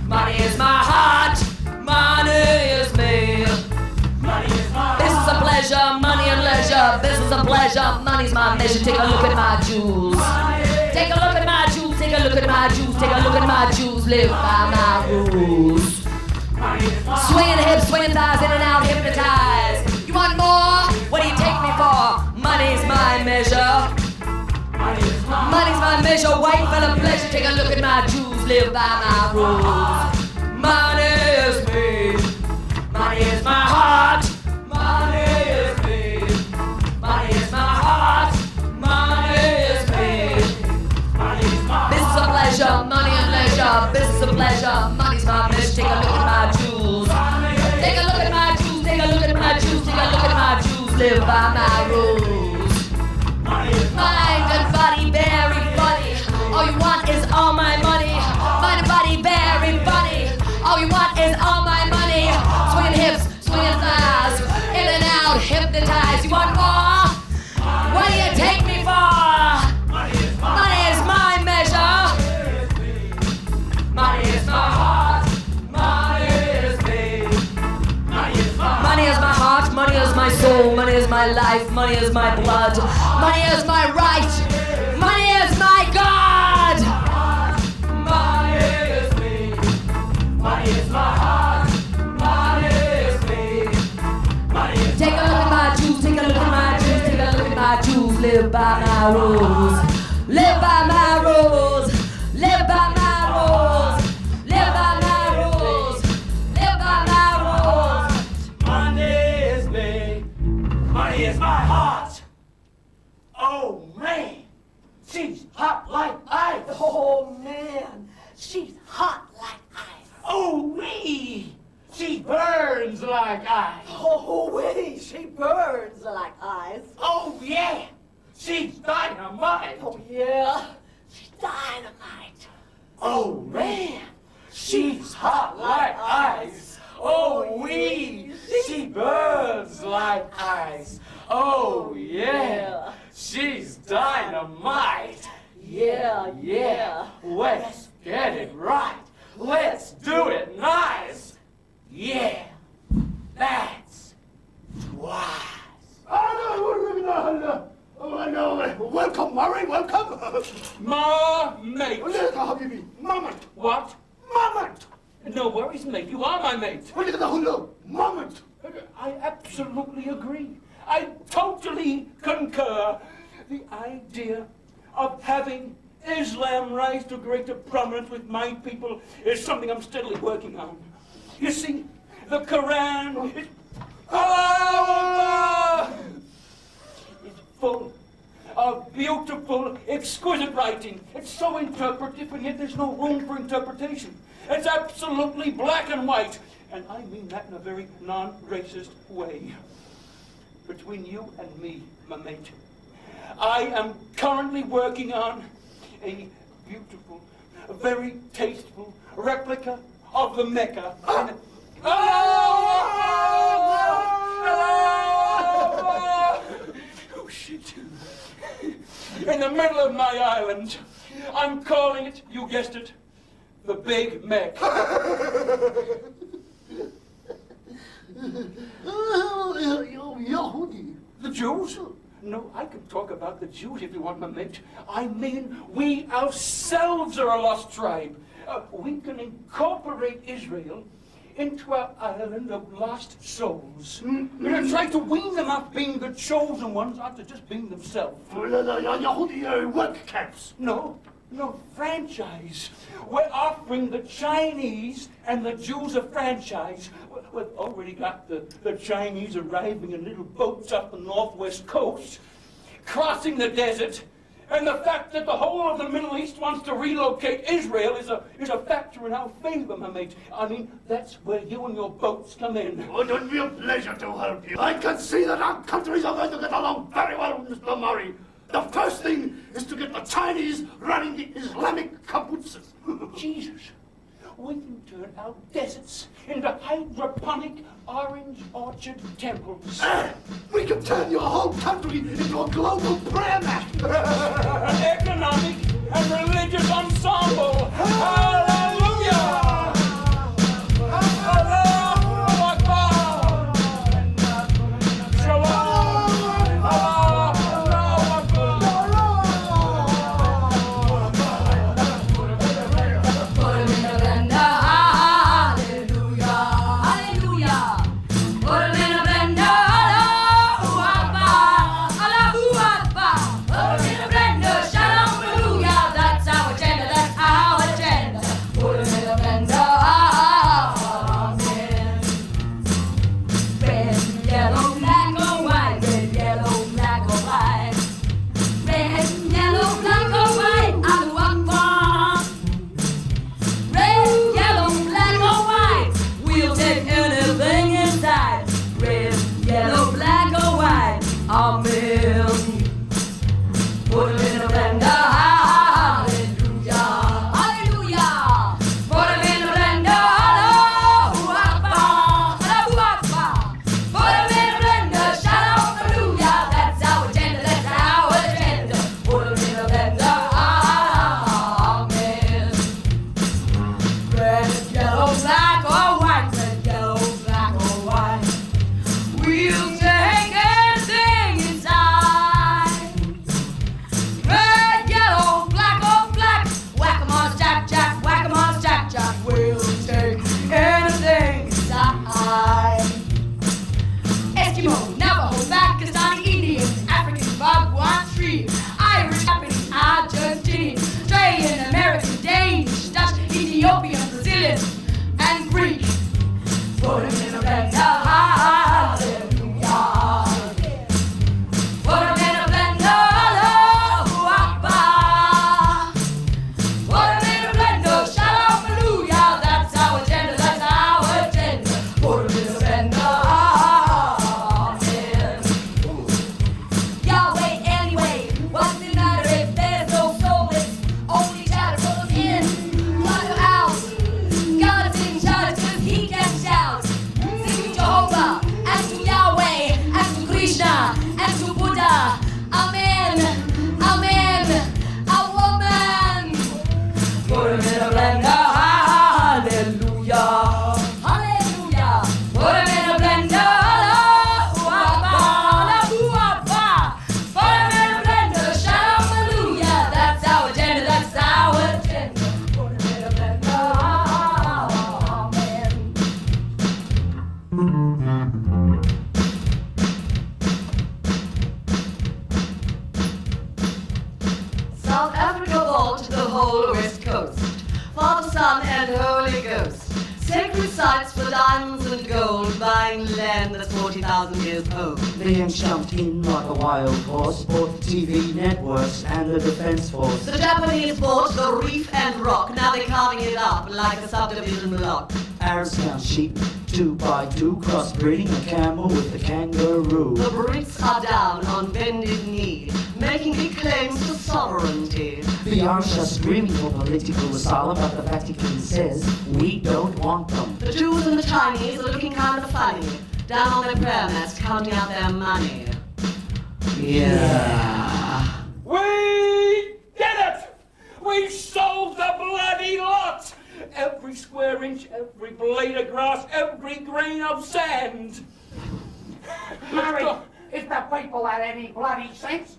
Money is my heart. Money is me. Money is my This is a pleasure, money and leisure. This is a pleasure, money's my measure. Take a look at my jewels. Take a look at my jewels. Take a look at my jewels. Take a look at my jewels. Live by my rules. Swinging hips, swinging thighs, in and out, hypnotized. You want more? What do you take me for? Money's my measure. Money's my measure, white fella pleasure. Take a look at my jewels, live by my rules. Money is me. Money is my heart. Money is me. Money is my heart. Money is me. This is a pleasure, money and leisure. This is a pleasure, money's my measure. Take a look at my jewels. Take a look at my jewels. Take a look at my jewels. Take a look at my jewels, live by my rules. Mind and body, very funny. All you want is all my money. Mind and body, very Money is my heart. Money is me. Money is my heart. Money is my heart. Money is my soul. Money is my life. Money is my blood. Money is my right. Money is my God. Money is me. Money is my heart. Money is me. Money is take a look at my jewels. Take a look at my jewels. Take a look at my jewels. Live by my rules. Live by my rules. Live by my rules. Live by my rules. Live by my rules. Money is me. Money is my heart. Oh man, she's hot like ice. Oh man, she's hot like ice. Oh wee, she burns like ice. Oh wait, she burns like ice. Oh yeah, she's dynamite. Oh yeah, she's dynamite. Oh man, she's hot like ice. Oh wee, she burns like ice. Oh yeah, she's dynamite. Yeah. Let's get it right. Let's do it nice. Yeah, that's twice. Welcome, Murray, welcome. Ma, mate. Moment, What? moment. No worries, mate. You are my mate. Moment. I absolutely agree. I totally concur. The idea of having Islam rise to greater prominence with my people is something I'm steadily working on. You see, the Quran is... is full of beautiful, exquisite writing. It's so interpretive, and yet there's no room for interpretation. It's absolutely black and white. And I mean that in a very non-racist way. Between you and me, my mate, I am currently working on a beautiful, very tasteful replica of the Mecca. Oh, shit. In the middle of my island. I'm calling it, you guessed it, the Big Mac. The Jews? No, I can talk about the Jews if you want, my mate. I mean, we ourselves are a lost tribe. We can incorporate Israel into our island of lost souls. We're going to try to wean them off being the chosen ones, not to just being themselves. Work camps. No, franchise. We're offering the Chinese and the Jews a franchise. We've already got the Chinese arriving in little boats up the northwest coast, crossing the desert, and the fact that the whole of the Middle East wants to relocate Israel is a factor in our favor, my mate. I mean, that's where you and your boats come in. Oh, it would be a pleasure to help you. I can see that our countries are going to get along very well, Mr. Murray. The first thing is to get the Chinese running the Islamic kibbutzes. Jesus, we can turn our deserts into hydroponic orange orchard temples. We can turn your whole country into a global prayer mat. An economic and religious ensemble. Hallelujah! Allahu Akbar! Shalom! Allahu Akbar! Put him in a blender, hallelujah, hallelujah. Put him in a blender, Allahu Akbar, Allahu Akbar. Put him in a blender, shalom, hallelujah. That's our agenda, that's our agenda. Put and Holy Ghost. Sacred sites for diamonds and gold, buying land that's 40,000 years old. The Yanks jumped in like a wild horse, bought the TV networks and the defense force. The Japanese bought the reef and rock, now they're carving it up like a subdivision block. Arabs found sheep, 2 by 2, crossbreeding a camel with a kangaroo. The Brits are down on bended knee, making big claims to sovereignty. The Irish are screaming for political asylum, but the Vatican says we don't want them. The Jews and the Chinese are looking kind of funny, down on their prayer mats counting out their money. Yeah. We did it! We sold the bloody lot! Every square inch, every blade of grass, every grain of sand. Mary, if the people had any bloody sense,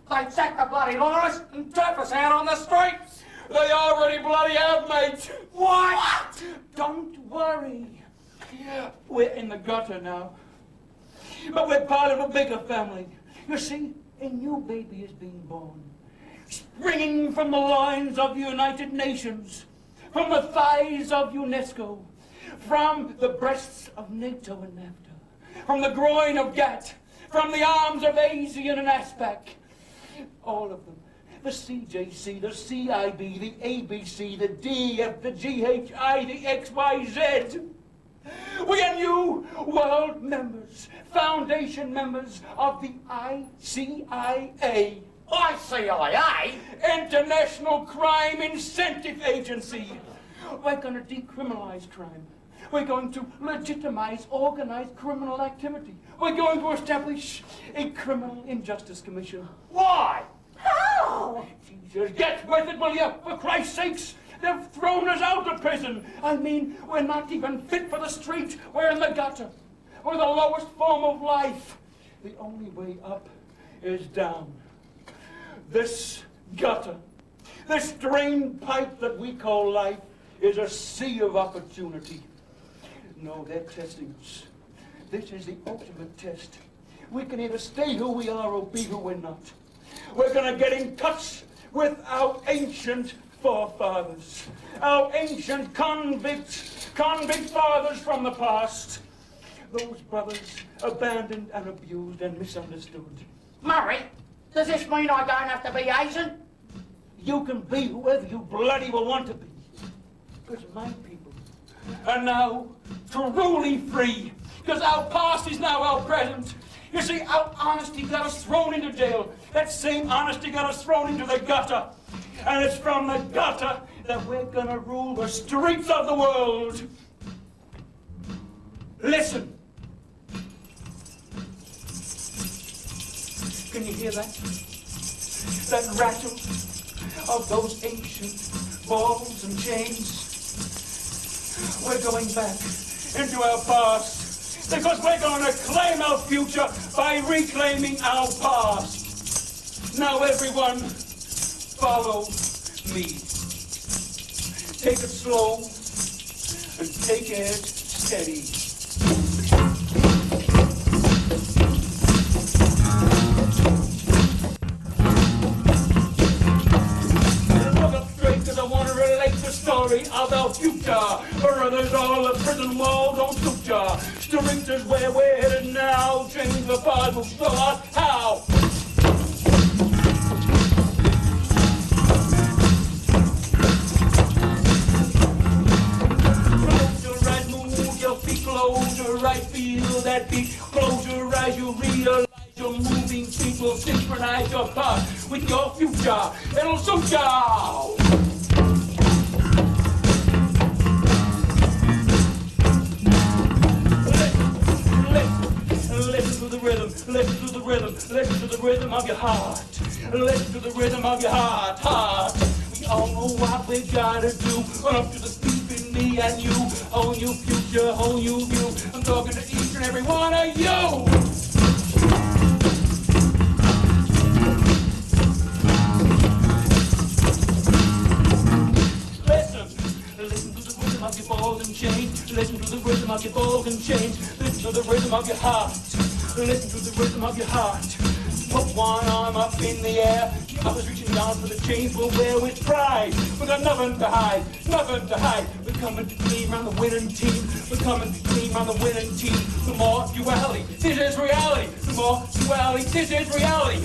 they'd sack the bloody lawyers and turf us out on the streets. They already bloody have, mate. What? Don't worry. We're in the gutter now. But we're part of a bigger family. You see, a new baby is being born. Springing from the loins of the United Nations, from the thighs of UNESCO, from the breasts of NATO and NAFTA, from the groin of GATT, from the arms of ASEAN and ASPAC. All of them. The CJC, the CIB, the ABC, the DF, the GHI, the XYZ. We are new world members, foundation members of the ICIA. ICIA? International Crime Incentive Agency. We're going to decriminalize crime. We're going to legitimize organized criminal activity. We're going to establish a criminal injustice commission. Why? How? Jesus, get with it, will you? For Christ's sakes, they've thrown us out of prison. I mean, we're not even fit for the street. We're in the gutter. We're the lowest form of life. The only way up is down. This gutter, this drain pipe that we call life, is a sea of opportunity. No, they're testing us. This is the ultimate test. We can either stay who we are or be who we're not. We're going to get in touch with our ancient forefathers, our ancient convict fathers from the past. Those brothers abandoned and abused and misunderstood. Murray, does this mean I don't have to be Asian? You can be whoever you bloody will want to be. Because my people are now truly free. Because our past is now our present. You see, our honesty got us thrown into jail. That same honesty got us thrown into the gutter. And it's from the gutter that we're gonna rule the streets of the world. Listen. Can you hear that? That rattle of those ancient balls and chains? We're going back into our past. Because we're going to claim our future by reclaiming our past. Now everyone, follow me. Take it slow and take it steady. Look up straight, because I want to relate the story of our future. For others, all the prison walls don't suit ya. Streets is where we're headed now. Change the Bible, show us how. Close your eyes, move your feet. Close your eyes, feel that beat. Close your eyes, you realize your moving feet will synchronize your past with your future. It'll suit ya. Listen to the rhythm, listen to the rhythm, listen to the rhythm of your heart. Listen to the rhythm of your heart. We all know what we gotta do. Run up to the speed in me and you. Whole new future, whole new view. I'm talking to each and every one of you. Listen to the rhythm of your balls and chains. Listen to the rhythm of your balls and chains. Listen to the rhythm of your heart. Listen to the rhythm of your heart. Put one arm up in the air, the other's reaching down for the chains we'll wear with pride. We got nothing to hide, nothing to hide. We're coming clean round the winning team. We're coming clean round the winning team. The more duality, this is reality. The more duality, this is reality.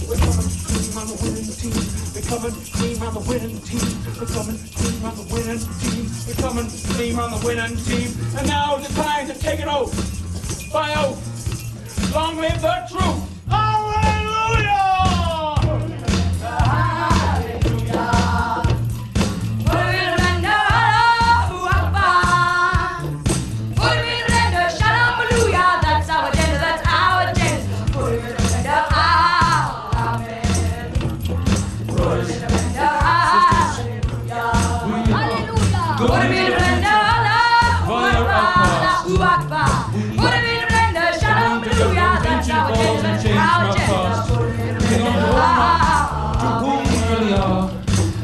We're coming clean round the winning team. We're coming clean round the winning team. We're coming clean round the winning team. We're coming clean round the winning team. And now is the time to take an oath. By oath. Long live the truth. Hallelujah!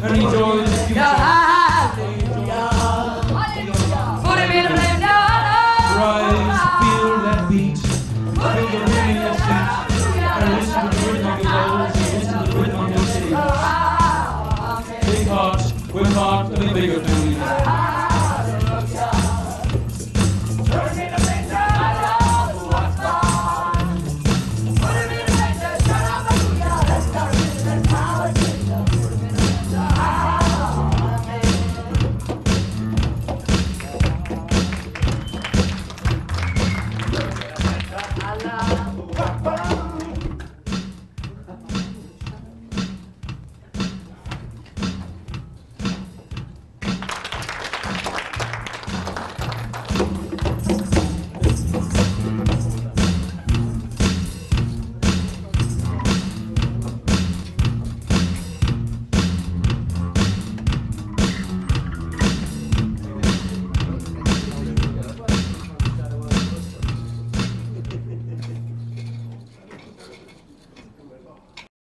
And enjoy the future. Rise, feel that beat. Feel the rhythm in your seat. And listen to the rhythm of your goals. And listen to the rhythm of your city. Big heart, with heart, and a bigger family.